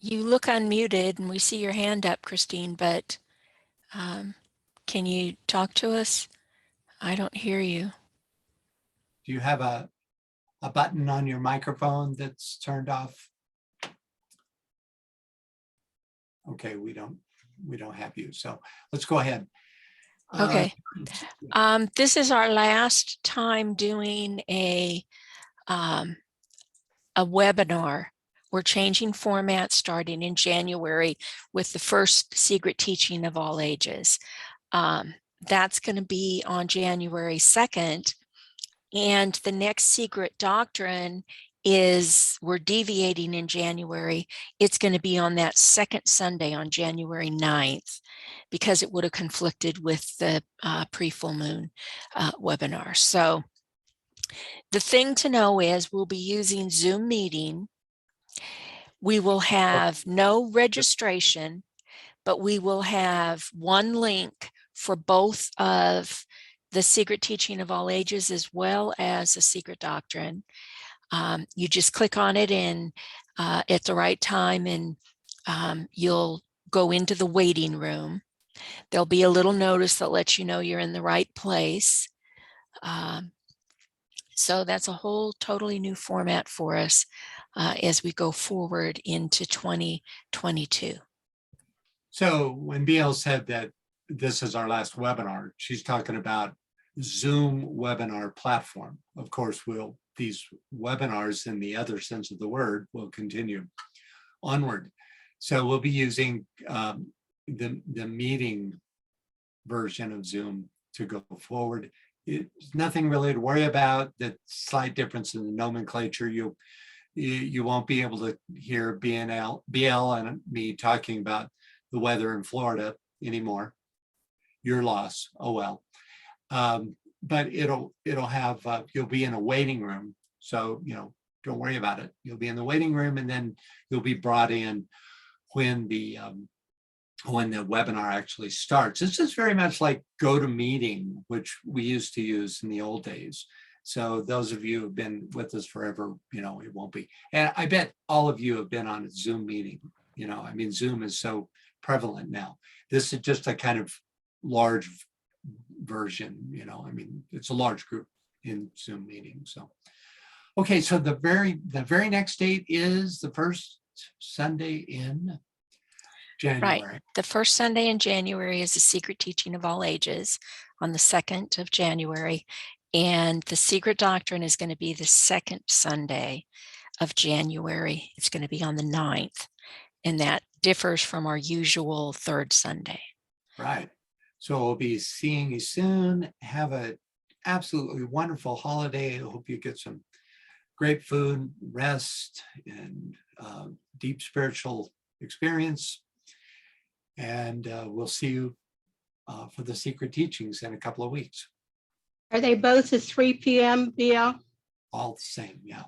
You look unmuted and we see your hand up, Christine, but can you talk to us? I don't hear you. Do you have a button on your microphone that's turned off? Okay, we don't have you, so let's go ahead. Okay. This is our last time doing a webinar. We're changing format starting in January with the first secret teaching of all ages. That's going to be on January 2nd. And the next secret doctrine we're deviating in January. It's going to be on that second Sunday on January 9th, because it would have conflicted with the pre-full moon webinar. So the thing to know is we'll be using Zoom meeting. We will have no registration, but we will have one link for both of the secret teaching of all ages as well as the secret doctrine. You just click on it and at the right time, and you'll go into the waiting room. There'll be a little notice that lets you know you're in the right place. So that's a whole totally new format for us as we go forward into 2022. So when BL said that this is our last webinar, she's talking about Zoom webinar platform. Of course, these webinars in the other sense of the word will continue onward. So we'll be using the meeting version of Zoom to go forward. It's nothing really to worry about. The slight difference in the nomenclature, you won't be able to hear BL and me talking about the weather in Florida anymore. Your loss, oh well. But it'll have, you'll be in a waiting room. So, don't worry about it. You'll be in the waiting room, and then you'll be brought in when the webinar actually starts. It's just very much like GoToMeeting, which we used to use in the old days. So those of you who've been with us forever, it won't be. And I bet all of you have been on a Zoom meeting, You know, I mean, Zoom is so prevalent now. This is just a kind of large version, you know, I mean, it's a large group in Zoom meetings. So, okay, so the very next date is the first Sunday in January. Right. The first Sunday in January is the Secret Teaching of All Ages on the 2nd of January. And the Secret Doctrine is going to be the second Sunday of January. It's going to be on the 9th. And that differs from our usual third Sunday. Right. So we'll be seeing you soon. Have a absolutely wonderful holiday. I hope you get some great food, rest, and deep spiritual experience. And we'll see you for the Secret Teachings in a couple of weeks. Are they both at 3 p.m., BL? All the same, yeah.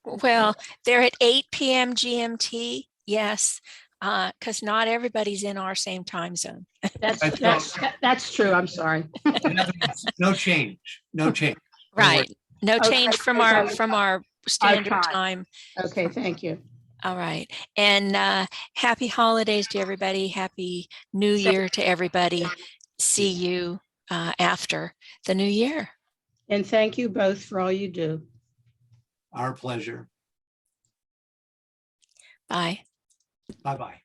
Well, they're at 8 p.m. GMT. Yes, because not everybody's in our same time zone. That's true. I'm sorry. In other words, no change, no change. Right. No Okay, change from our standard time. Okay, thank you. All right. And happy holidays to everybody. Happy New Year to everybody. See you after the new year. And thank you both for all you do. Our pleasure. Bye. Bye-bye.